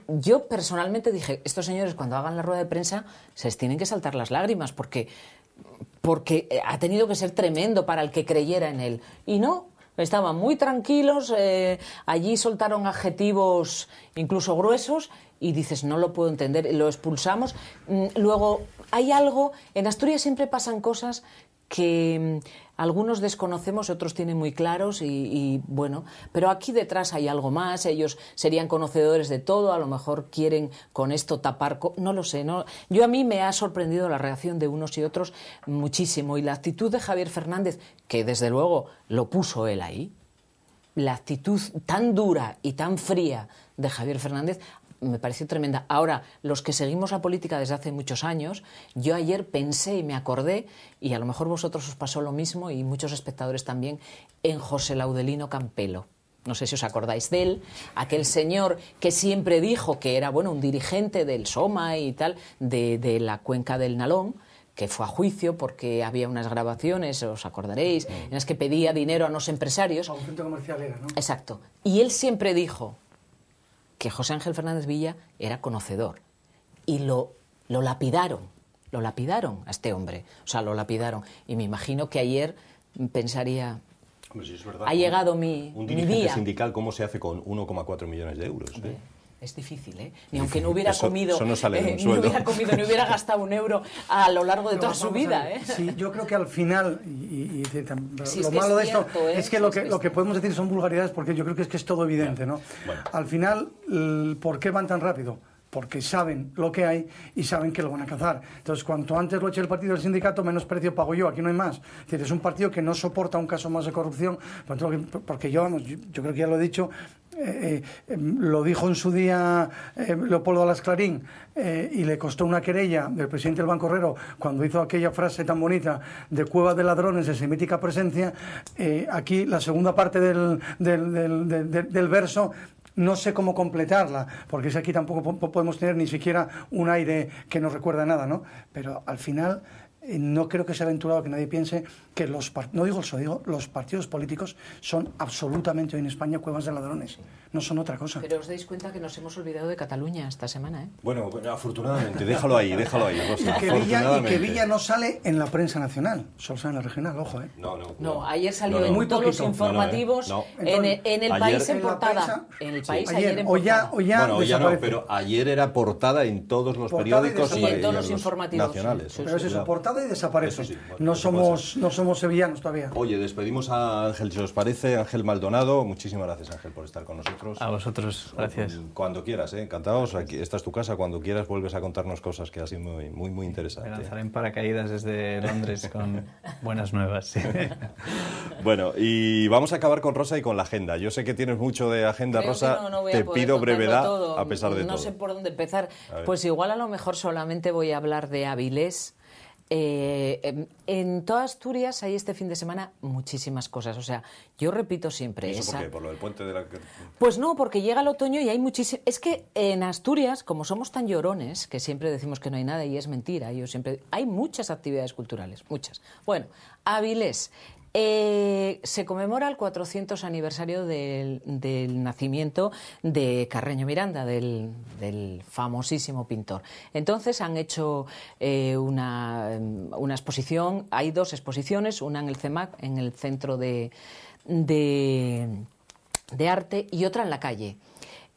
Yo personalmente dije, estos señores cuando hagan la rueda de prensa se les tienen que saltar las lágrimas, porque ha tenido que ser tremendo para el que creyera en él. Y no, estaban muy tranquilos, allí soltaron adjetivos incluso gruesos, y dices, no lo puedo entender, lo expulsamos. Luego, hay algo, en Asturias siempre pasan cosas que algunos desconocemos, otros tienen muy claros y bueno, pero aquí detrás hay algo más, ellos serían conocedores de todo, a lo mejor quieren con esto tapar, no lo sé, no. A mí me ha sorprendido la reacción de unos y otros muchísimo, y la actitud de Javier Fernández, que desde luego lo puso él ahí, la actitud tan dura y tan fría de Javier Fernández me pareció tremenda. Ahora, los que seguimos la política desde hace muchos años, yo ayer pensé y me acordé, y a lo mejor vosotros os pasó lo mismo y muchos espectadores también, en José Laudelino Campelo. No sé si os acordáis de él, aquel señor que siempre dijo que era un dirigente del SOMA y tal, de la cuenca del Nalón, que fue a juicio porque había unas grabaciones, os acordaréis, en las que pedía dinero a unos empresarios. A un centro comercial era, ¿no? Exacto. Y él siempre dijo que José Ángel Fernández Villa era conocedor, y lo lapidaron a este hombre, o sea, lo lapidaron, y me imagino que ayer pensaría, hombre, si es verdad, ha llegado mi día. Un dirigente sindical, ¿cómo se hace con 1,4 millones de euros? Es difícil, ¿eh? Ni aunque no hubiera comido, eso no sale de un sueldo. ni hubiera gastado un euro a lo largo de toda su vida, ¿eh? Sí, yo creo que al final, Sí, lo malo de esto es que lo que podemos decir son vulgaridades, porque yo creo que es todo evidente, ¿no? Bueno. Al final, ¿por qué van tan rápido? Porque saben lo que hay y saben que lo van a cazar. Entonces, cuanto antes lo eche el partido del sindicato, menos precio pago yo. Aquí no hay más. Es decir, es un partido que no soporta un caso más de corrupción, porque yo creo que ya lo he dicho, lo dijo en su día Leopoldo Alas Clarín, y le costó una querella del presidente del Banco Herrero cuando hizo aquella frase tan bonita de cueva de ladrones de semítica presencia. Aquí la segunda parte del verso no sé cómo completarla, porque es aquí tampoco podemos tener ni siquiera un aire que nos recuerda a nada, ¿no? Pero al final no creo que sea aventurado que nadie piense que no digo eso, digo los partidos políticos son absolutamente hoy en España cuevas de ladrones, no son otra cosa. Pero os dais cuenta que nos hemos olvidado de Cataluña esta semana, ¿eh? Bueno, afortunadamente, déjalo ahí, Rosa. Y que Villa no sale en la prensa nacional, solo sale en la regional, ojo, ¿eh? No, ayer salió muy en todos los poquito. informativos, en el ayer, país en en la portada. prensa, En el país sí. ayer en Hoy ya portada. Bueno, ya no, desaparece. pero ayer era portada en todos los Portada y periódicos y en todos los los informativos. nacionales. Pero es eso, portada y desaparece. Eso sí, bueno, no eso puede somos sevillanos todavía. Oye, despedimos a Ángel, si os parece, Ángel Maldonado. Muchísimas gracias, Ángel, por estar con nosotros. A vosotros, gracias. Cuando quieras, encantados. Aquí, esta es tu casa. Cuando quieras vuelves a contarnos cosas que ha sido muy interesante. Me lanzaré en paracaídas desde Londres con buenas nuevas. Sí. Bueno, y vamos a acabar con Rosa y con la agenda. Yo sé que tienes mucho de agenda, Creo Rosa. que no voy a Te poder pido contarlo brevedad todo. a pesar de todo. No sé por dónde empezar. A ver. Pues igual a lo mejor solamente voy a hablar de Avilés. En toda Asturias hay este fin de semana muchísimas cosas. O sea, yo repito siempre. ¿Y eso por qué? ¿Por lo del puente de la...? Pues no, porque llega el otoño y hay muchísimo. Es que en Asturias, como somos tan llorones, que siempre decimos que no hay nada y es mentira, hay muchas actividades culturales, muchas. Bueno, Avilés. Se conmemora el 400 aniversario del nacimiento de Carreño Miranda, del famosísimo pintor. Entonces han hecho una exposición, hay dos exposiciones, una en el CEMAC, en el Centro de Arte, y otra en la calle.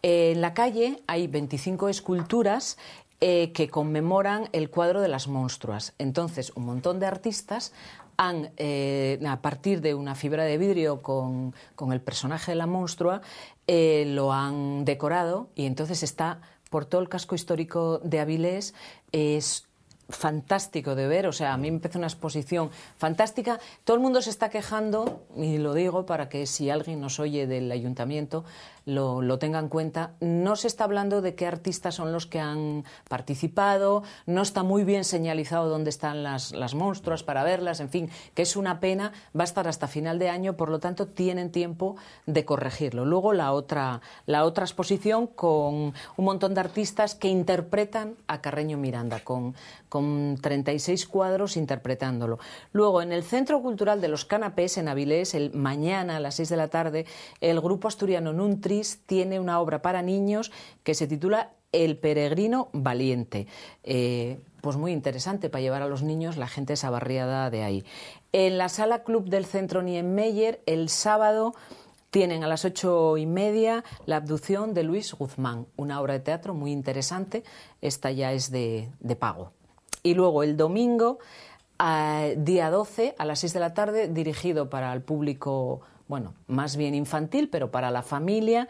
En la calle hay 25 esculturas que conmemoran el cuadro de las monstruas. Entonces, un montón de artistas han, a partir de una fibra de vidrio con el personaje de la monstrua, lo han decorado, y entonces está por todo el casco histórico de Avilés. Es fantástico de ver, o sea, a mí me empezó una exposición fantástica. Todo el mundo se está quejando, y lo digo para que si alguien nos oye del ayuntamiento lo tenga en cuenta. No se está hablando de qué artistas son los que han participado, no está muy bien señalizado dónde están las monstruas para verlas, en fin, que es una pena. Va a estar hasta final de año, por lo tanto tienen tiempo de corregirlo. Luego la otra exposición con un montón de artistas que interpretan a Carreño Miranda, con 36 cuadros interpretándolo. Luego, en el Centro Cultural de los Canapés, en Avilés, mañana a las 6 de la tarde, el grupo asturiano Nuntris tiene una obra para niños que se titula El peregrino valiente. Pues muy interesante para llevar a los niños, la gente esa barriada de ahí. En la Sala Club del Centro Niemeyer, el sábado, tienen a las 8:30 La abducción de Luis Guzmán, una obra de teatro muy interesante. Esta ya es de pago. Y luego el domingo, día 12, a las 6 de la tarde, dirigido para el público, bueno, más bien infantil, pero para la familia,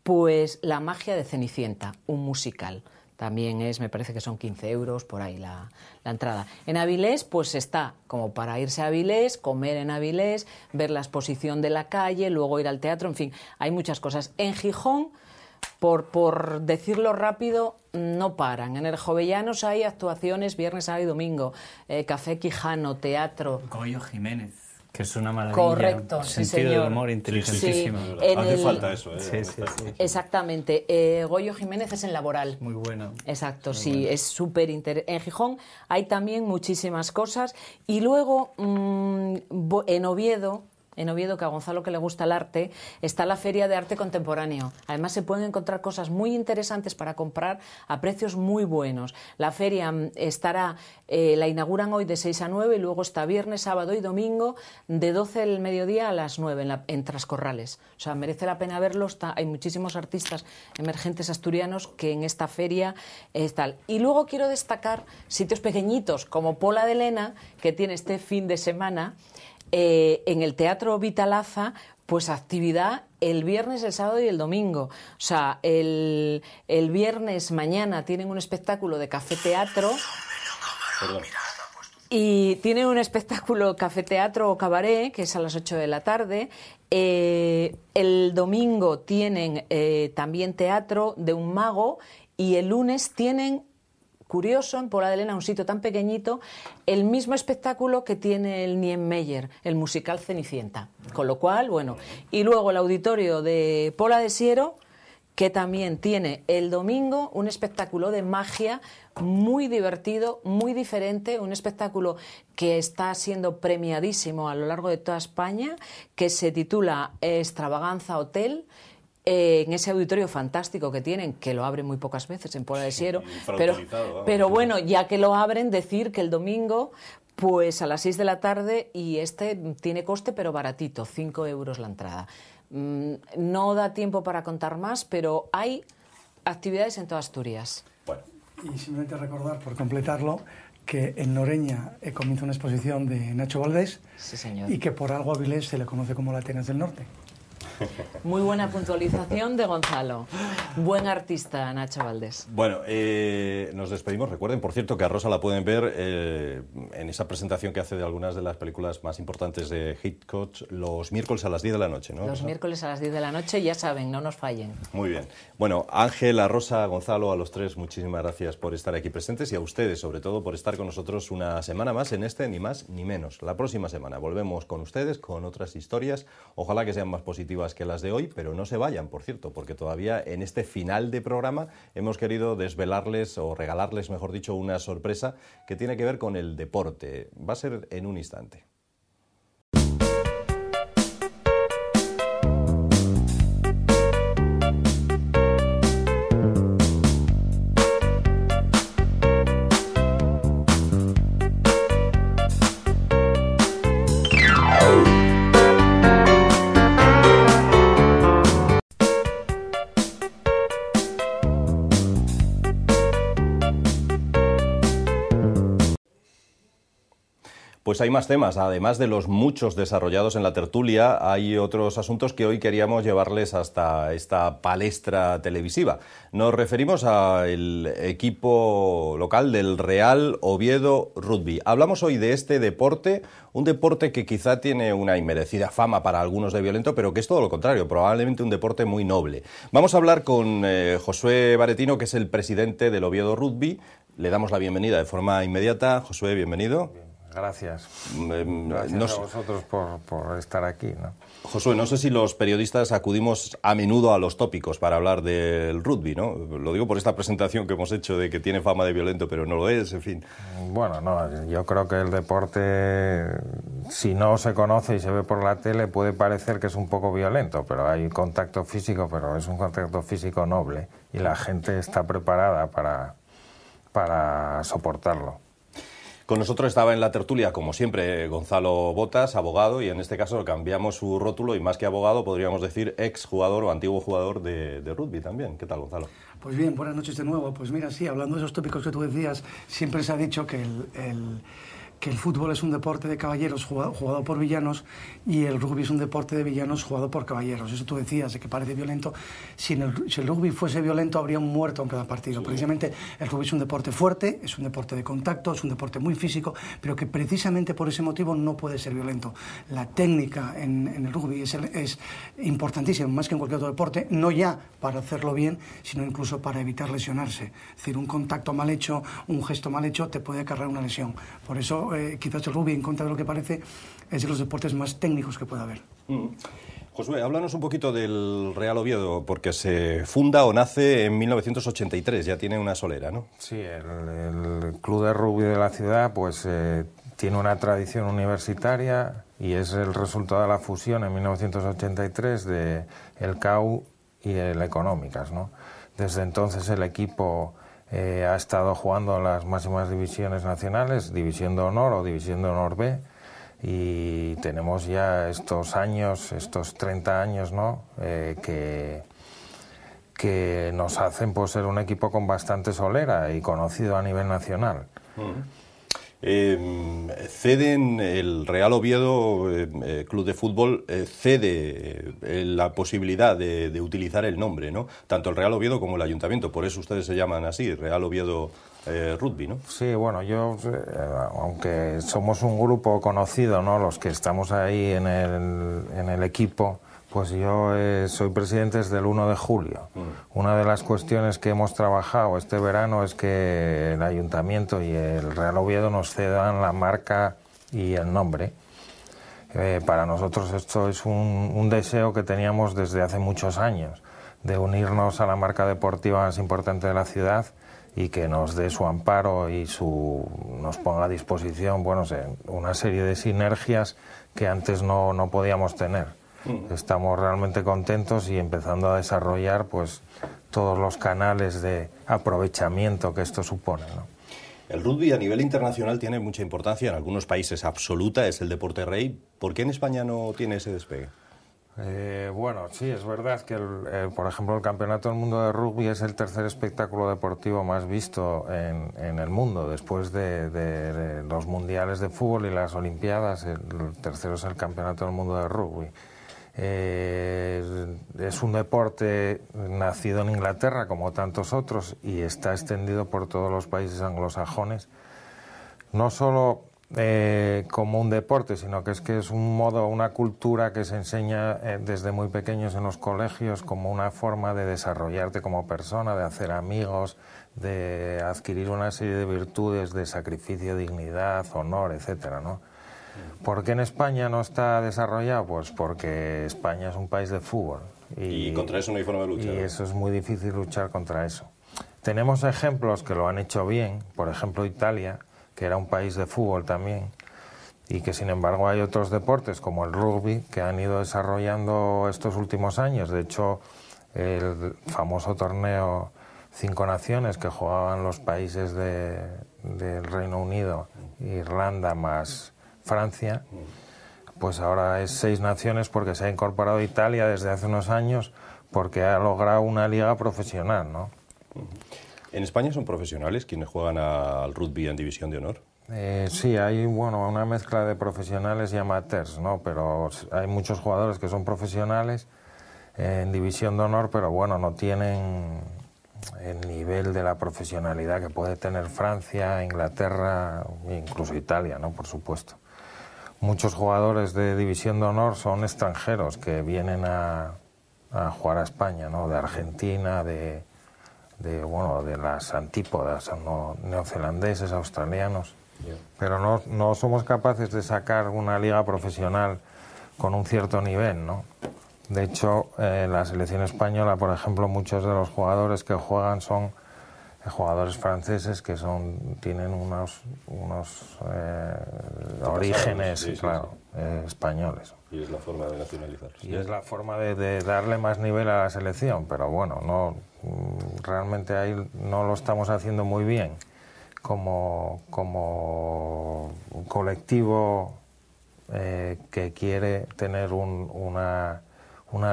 pues La magia de Cenicienta, un musical. También me parece que son 15 euros por ahí la entrada. En Avilés, pues está como para irse a Avilés, comer en Avilés, ver la exposición de la calle, luego ir al teatro, en fin, hay muchas cosas. En Gijón, por decirlo rápido, no paran. En el Jovellanos hay actuaciones viernes, sábado y domingo. Café Quijano, teatro. Goyo Jiménez, que es una maravilla. Correcto, sí, sentido señor. del humor inteligentísimo. Sí, Hace falta eso, Sí. Exactamente. Goyo Jiménez es en Laboral. Muy bueno. Exacto, Muy sí, bueno. es súper interesante. En Gijón hay también muchísimas cosas. Y luego, en Oviedo, que a Gonzalo, que le gusta el arte, está la Feria de Arte Contemporáneo. Además, se pueden encontrar cosas muy interesantes para comprar a precios muy buenos. La feria la inauguran hoy de 6 a 9 y luego está viernes, sábado y domingo de 12 del mediodía a las 9 en Trascorrales. O sea, merece la pena verlo. Hay muchísimos artistas emergentes asturianos que en esta feria están. Y luego quiero destacar sitios pequeñitos como Pola de Lena, que tiene este fin de semana en el Teatro Vitalaza, pues actividad el viernes, el sábado y el domingo. O sea, el viernes mañana tienen un espectáculo de café teatro. Perdón. Y tienen un espectáculo café teatro o cabaret, que es a las 8 de la tarde. El domingo tienen también teatro de un mago, y el lunes tienen, curioso, en Pola de Lena, un sitio tan pequeñito, el mismo espectáculo que tiene el Niemeyer, el musical Cenicienta. Con lo cual, bueno. Y luego el auditorio de Pola de Siero, que también tiene el domingo un espectáculo de magia muy divertido, muy diferente, un espectáculo que está siendo premiadísimo a lo largo de toda España, que se titula Extravaganza Hotel, en ese auditorio fantástico que tienen, que lo abren muy pocas veces en Puebla de Siero, pero bueno, ya que lo abren, decir que el domingo, pues a las 6 de la tarde, y tiene coste pero baratito, 5 euros la entrada. No da tiempo para contar más, pero hay actividades en toda Asturias. Bueno. Y simplemente recordar, por completarlo, que en Noreña comienza una exposición de Nacho Valdés, sí, señor, y que por algo a Avilés se le conoce como la Atenas del Norte. Muy buena puntualización de Gonzalo. Buen artista, Nacho Valdés. Bueno, nos despedimos. Recuerden, por cierto, que a Rosa la pueden ver en esa presentación que hace de algunas de las películas más importantes de Hitchcock los miércoles a las 10 de la noche, ¿no? Los miércoles a las 10 de la noche, ya saben, no nos fallen. Muy bien. Bueno, Ángel, a Rosa, a Gonzalo, a los tres, muchísimas gracias por estar aquí presentes y a ustedes, sobre todo, por estar con nosotros una semana más en Ni Más Ni Menos. La próxima semana volvemos con ustedes, con otras historias. Ojalá que sean más positivas que las de hoy, pero no se vayan, por cierto, porque todavía en este final de programa hemos querido desvelarles o regalarles, mejor dicho, una sorpresa que tiene que ver con el deporte. Va a ser en un instante. Pues hay más temas, además de los muchos desarrollados en la tertulia, hay otros asuntos que hoy queríamos llevarles hasta esta palestra televisiva. Nos referimos al equipo local del Real Oviedo Rugby. Hablamos hoy de este deporte, un deporte que quizá tiene una inmerecida fama para algunos de violento, pero que es todo lo contrario, probablemente un deporte muy noble. Vamos a hablar con Josué Baretino, que es el presidente del Oviedo Rugby. Le damos la bienvenida de forma inmediata. Josué, bienvenido. Gracias. Gracias a vosotros por estar aquí, ¿no? Josué, no sé si los periodistas acudimos a menudo a los tópicos para hablar del rugby, ¿no? Lo digo por esta presentación que hemos hecho de que tiene fama de violento, pero no lo es, en fin. Bueno, no, yo creo que el deporte, si no se conoce y se ve por la tele, puede parecer que es un poco violento, pero hay contacto físico, pero es un contacto físico noble y la gente está preparada para soportarlo. Con nosotros estaba en la tertulia, como siempre, Gonzalo Botas, abogado, y en este caso cambiamos su rótulo y más que abogado podríamos decir exjugador o antiguo jugador de rugby también. ¿Qué tal, Gonzalo? Pues bien, buenas noches de nuevo. Pues mira, sí, hablando de esos tópicos que tú decías, siempre se ha dicho que el fútbol es un deporte de caballeros jugado por villanos y el rugby es un deporte de villanos jugado por caballeros. Eso tú decías, de que parece violento. Si el rugby fuese violento, habría un muerto en cada partido. Sí. Precisamente el rugby es un deporte fuerte, es un deporte de contacto, es un deporte muy físico, pero que precisamente por ese motivo no puede ser violento. La técnica en el rugby es importantísima, más que en cualquier otro deporte, no ya para hacerlo bien, sino incluso para evitar lesionarse. Es decir, un contacto mal hecho, un gesto mal hecho, te puede acarrear una lesión. Por eso quizás el rugby, en contra de lo que parece, es de los deportes más técnicos que puede haber. Josué, háblanos un poquito del Real Oviedo, porque se funda o nace en 1983, ya tiene una solera, ¿no? Sí, el club de rugby de la ciudad pues tiene una tradición universitaria y es el resultado de la fusión en 1983 de el CAU y el Económicas, ¿no? Desde entonces el equipo ha estado jugando en las máximas divisiones nacionales, División de Honor o División de Honor B, y tenemos ya estos años, estos 30 años, ¿no? Que nos hacen pues ser un equipo con bastante solera y conocido a nivel nacional. Ceden el Real Oviedo Club de Fútbol cede la posibilidad de utilizar el nombre, ¿no? Tanto el Real Oviedo como el Ayuntamiento, por eso ustedes se llaman así, Real Oviedo Rugby, ¿no? Sí, bueno, aunque somos un grupo conocido, ¿no? Los que estamos ahí en el equipo, pues yo soy presidente desde el 1 de julio. Una de las cuestiones que hemos trabajado este verano es que el Ayuntamiento y el Real Oviedo nos cedan la marca y el nombre. Para nosotros esto es un deseo que teníamos desde hace muchos años. de unirnos a la marca deportiva más importante de la ciudad y que nos dé su amparo y nos ponga a disposición, bueno, una serie de sinergias que antes no podíamos tener. Estamos realmente contentos y empezando a desarrollar pues todos los canales de aprovechamiento que esto supone, ¿no? El rugby a nivel internacional tiene mucha importancia, en algunos países absoluta, es el deporte rey. ¿Por qué en España no tiene ese despegue? Bueno, sí, es verdad que, por ejemplo, el Campeonato del Mundo de Rugby es el tercer espectáculo deportivo más visto en el mundo, después de los mundiales de fútbol y las Olimpiadas. El tercero es el Campeonato del Mundo de Rugby. Es un deporte nacido en Inglaterra, como tantos otros, y está extendido por todos los países anglosajones, no solo como un deporte, sino que es un modo, una cultura que se enseña desde muy pequeños en los colegios como una forma de desarrollarte como persona, de hacer amigos, de adquirir una serie de virtudes de sacrificio, dignidad, honor, etcétera, ¿no? ¿Por qué en España no está desarrollado? Pues porque España es un país de fútbol. Y contra eso no hay forma de luchar. Y eso es muy difícil luchar contra eso. Tenemos ejemplos que lo han hecho bien, por ejemplo Italia, que era un país de fútbol también, y que sin embargo hay otros deportes como el rugby que han ido desarrollando estos últimos años. De hecho, el famoso torneo Cinco Naciones que jugaban los países del Reino Unido, Irlanda más Francia, pues ahora es 6 naciones porque se ha incorporado Italia desde hace unos años porque ha logrado una liga profesional, ¿no? ¿En España son profesionales quienes juegan al rugby en División de Honor? Sí, hay una mezcla de profesionales y amateurs, ¿no? Pero hay muchos jugadores que son profesionales en División de Honor, pero bueno, no tienen el nivel de la profesionalidad que puede tener Francia, Inglaterra, incluso Italia, ¿no? Por supuesto. Muchos jugadores de División de Honor son extranjeros que vienen a jugar a España, ¿no? De Argentina, de las antípodas, ¿no? Neozelandeses, australianos. Pero no somos capaces de sacar una liga profesional con un cierto nivel, ¿no? De hecho, en la selección española, por ejemplo, muchos de los jugadores que juegan son jugadores franceses que tienen unos orígenes, sí, claro, sí. Españoles. Y es la forma de nacionalizarlos. Y es la forma de darle más nivel a la selección, pero bueno, realmente ahí no lo estamos haciendo muy bien como un colectivo que quiere tener una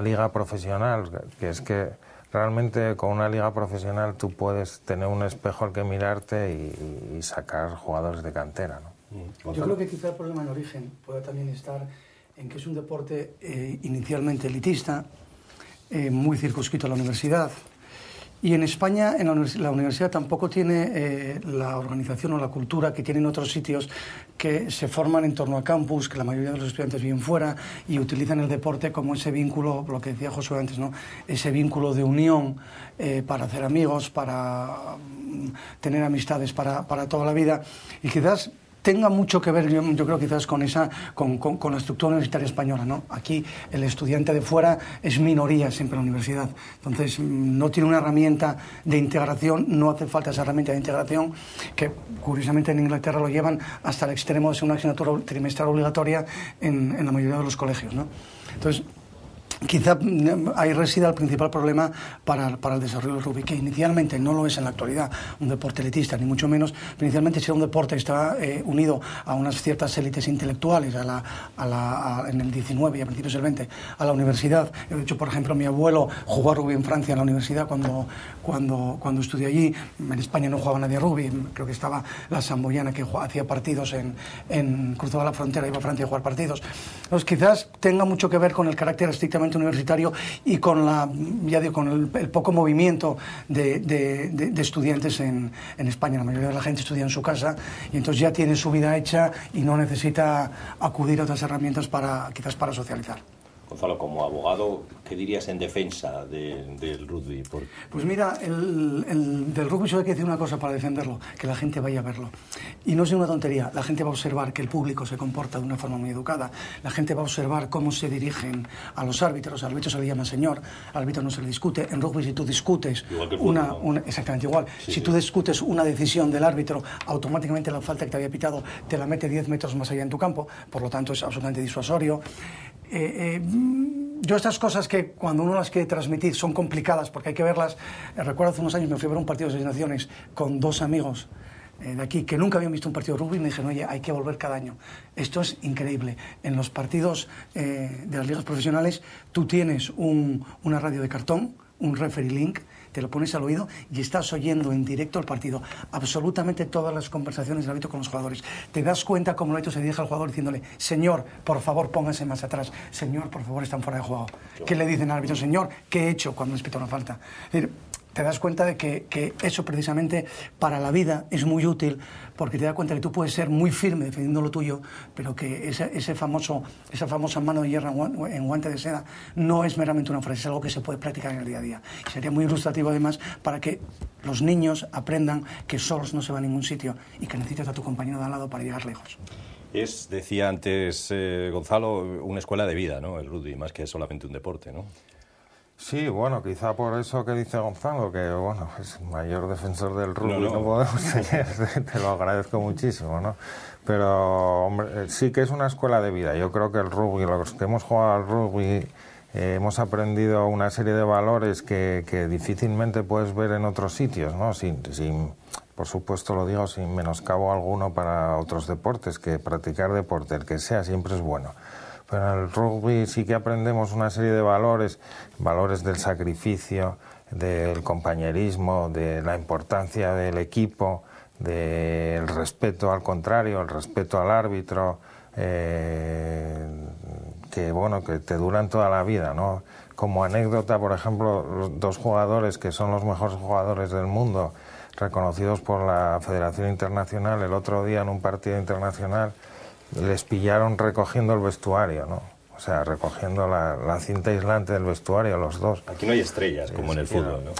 liga profesional, que es que realmente con una liga profesional tú puedes tener un espejo al que mirarte y sacar jugadores de cantera, ¿no? Yo creo que quizá el problema en origen puede también estar en que es un deporte inicialmente elitista, muy circunscrito a la universidad. Y en España la universidad tampoco tiene la organización o la cultura que tienen otros sitios que se forman en torno al campus, que la mayoría de los estudiantes viven fuera y utilizan el deporte como ese vínculo, lo que decía Josué antes, ¿no? Ese vínculo de unión para hacer amigos, para tener amistades para toda la vida. Y quizás tenga mucho que ver, yo creo, quizás con la estructura universitaria española, ¿no? Aquí el estudiante de fuera es minoría siempre en la universidad, entonces no tiene una herramienta de integración, no hace falta esa herramienta de integración, que curiosamente en Inglaterra lo llevan hasta el extremo de ser una asignatura trimestral obligatoria en la mayoría de los colegios, ¿no? Entonces, quizá ahí resida el principal problema para el desarrollo del rugby, que inicialmente no lo es en la actualidad un deporte elitista, ni mucho menos, pero inicialmente era un deporte que está unido a unas ciertas élites intelectuales, en el 19 y a principios del 20, a la universidad. De hecho, por ejemplo, mi abuelo jugó a rugby en Francia en la universidad cuando estudié allí. En España no jugaba nadie a rugby, creo que estaba la Samboyana que hacía partidos cruzaba la frontera, iba a Francia a jugar partidos. Entonces, quizás tenga mucho que ver con el carácter estrictamente universitario y con el poco movimiento de estudiantes en España. La mayoría de la gente estudia en su casa y entonces ya tiene su vida hecha y no necesita acudir a otras herramientas quizás para socializar. Gonzalo, como abogado, ¿qué dirías en defensa del rugby? Pues mira, del rugby solo hay que decir una cosa para defenderlo, que la gente vaya a verlo. Y no es una tontería, la gente va a observar que el público se comporta de una forma muy educada, la gente va a observar cómo se dirigen a los árbitros, al árbitro se le llama señor, al árbitro no se le discute. En rugby, si tú discutes exactamente igual, si tú discutes una decisión del árbitro, automáticamente la falta que te había pitado te la mete 10 metros más allá en tu campo, por lo tanto es absolutamente disuasorio. Yo estas cosas que cuando uno las quiere transmitir son complicadas porque hay que verlas. Recuerdo hace unos años me fui a ver un partido de 6 Naciones con 2 amigos de aquí que nunca habían visto un partido de rugby y me dijeron, oye, hay que volver cada año. Esto es increíble. En los partidos de las ligas profesionales tú tienes una radio de cartón, un referee link, te lo pones al oído y estás oyendo en directo el partido. Absolutamente todas las conversaciones del árbitro con los jugadores. Te das cuenta cómo el árbitro se dirige al jugador diciéndole, señor, por favor, póngase más atrás. Señor, por favor, están fuera de juego. ¿Qué le dicen al árbitro? Señor, ¿qué he hecho cuando les pita una falta? Es decir, te das cuenta de que eso precisamente para la vida es muy útil porque te das cuenta que tú puedes ser muy firme defendiendo lo tuyo, pero que esa famosa mano de hierro en guante de seda no es meramente una frase, es algo que se puede practicar en el día a día. Y sería muy ilustrativo además para que los niños aprendan que solos no se va a ningún sitio y que necesitas a tu compañero de al lado para llegar lejos. Es, decía antes Gonzalo, una escuela de vida, ¿no? El rugby, más que solamente un deporte, ¿no? Sí, bueno, quizá por eso que dice Gonzalo, que bueno, es mayor defensor del rugby, no podemos tener, te lo agradezco muchísimo, ¿no? Pero, hombre, sí que es una escuela de vida. Yo creo que el rugby, los que hemos jugado al rugby, hemos aprendido una serie de valores que difícilmente puedes ver en otros sitios, ¿no? Sin, por supuesto, lo digo sin menoscabo alguno para otros deportes, que practicar deporte, el que sea, siempre es bueno. Pero en el rugby sí que aprendemos una serie de valores del sacrificio, del compañerismo, de la importancia del equipo, del respeto al contrario, el respeto al árbitro, que bueno, que te duran toda la vida, ¿no? Como anécdota, por ejemplo, los 2 jugadores que son los mejores jugadores del mundo, reconocidos por la Federación Internacional, el otro día en un partido internacional les pillaron recogiendo el vestuario, ¿no? O sea, recogiendo la cinta aislante del vestuario, los 2. Aquí no hay estrellas, como en el fútbol, ¿no?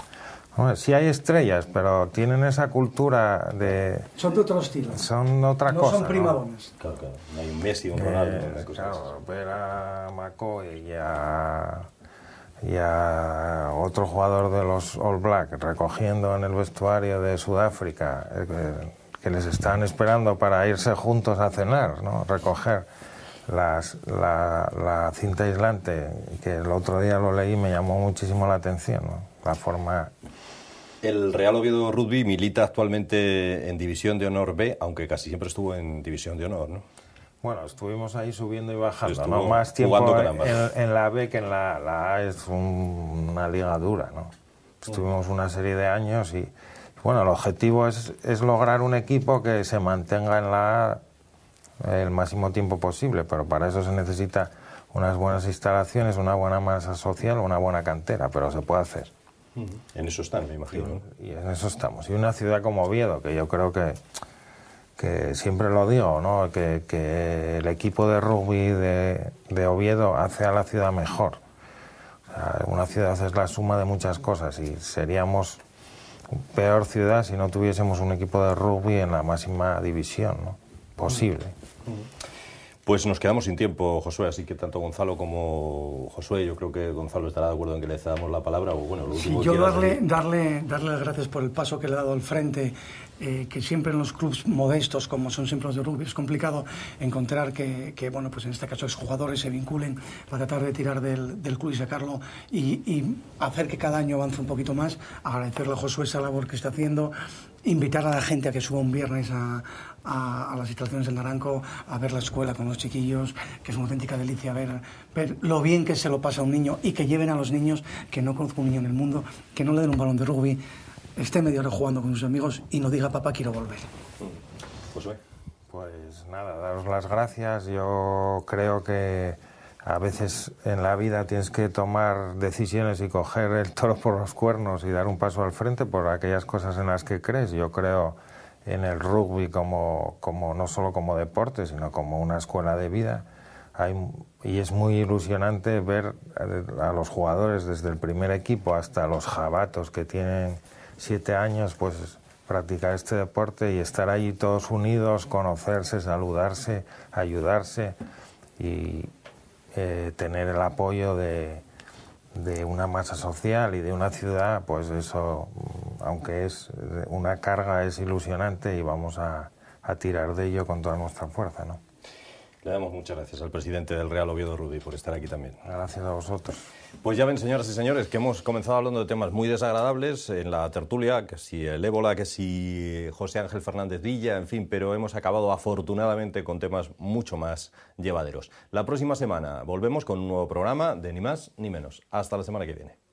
Bueno, sí hay estrellas, pero tienen esa cultura de... Son de otro estilo. Son otra cosa, no son primadonas. Claro, claro. No hay un Messi, un Ronaldo, una cosa claro, ver a McCoy y a otro jugador de los All Black recogiendo en el vestuario de Sudáfrica, que les están esperando para irse juntos a cenar, ¿no? Recoger la cinta aislante, que el otro día lo leí y me llamó muchísimo la atención, ¿no? La forma... El Real Oviedo Rugby milita actualmente en División de Honor B, aunque casi siempre estuvo en División de Honor, ¿no? Bueno, estuvimos ahí subiendo y bajando, Estuvo ¿no? Más tiempo en la B que en la A. Es una liga dura, ¿no? Estuvimos una serie de años y... Bueno, el objetivo es lograr un equipo que se mantenga en la A el máximo tiempo posible, pero para eso se necesita unas buenas instalaciones, una buena masa social, una buena cantera, pero se puede hacer. En eso están, me imagino, ¿no? Y en eso estamos. Y una ciudad como Oviedo, que yo creo que siempre lo digo, ¿no? Que el equipo de rugby de Oviedo hace a la ciudad mejor. O sea, una ciudad es la suma de muchas cosas y seríamos peor ciudad si no tuviésemos un equipo de rugby en la máxima división, ¿no? Posible. Pues nos quedamos sin tiempo, Josué, así que tanto Gonzalo como Josué, yo creo que Gonzalo estará de acuerdo en que le cedamos la palabra, o bueno, lo último sí, yo darle las gracias por el paso que le ha dado al frente, que siempre en los clubes modestos, como son siempre los de rugby, es complicado encontrar que bueno, pues en este caso exjugadores se vinculen para tratar de tirar del club y sacarlo y hacer que cada año avance un poquito más. Agradecerle a Josué esa labor que está haciendo, invitar a la gente a que suba un viernes a las instalaciones del Naranco, a ver la escuela con los chiquillos, que es una auténtica delicia ver lo bien que se lo pasa a un niño y que lleven a los niños, que no conozco un niño en el mundo, que no le den un balón de rugby, esté media hora jugando con sus amigos y no diga papá quiero volver. Josué. Pues nada, daros las gracias. Yo creo que a veces en la vida tienes que tomar decisiones y coger el toro por los cuernos y dar un paso al frente por aquellas cosas en las que crees. Yo creo en el rugby como no solo como deporte, sino como una escuela de vida. y es muy ilusionante ver a los jugadores desde el primer equipo hasta los jabatos que tienen 7 años, pues practicar este deporte y estar allí todos unidos, conocerse, saludarse, ayudarse y tener el apoyo de una masa social y de una ciudad, pues eso, aunque es una carga, es ilusionante y vamos a tirar de ello con toda nuestra fuerza, ¿no? Le damos muchas gracias al presidente del Real Oviedo, Rudy, por estar aquí también. Gracias a vosotros. Pues ya ven, señoras y señores, que hemos comenzado hablando de temas muy desagradables en la tertulia, que si el ébola, que si José Ángel Fernández Villa, en fin, pero hemos acabado afortunadamente con temas mucho más llevaderos. La próxima semana volvemos con un nuevo programa de Ni Más Ni Menos. Hasta la semana que viene.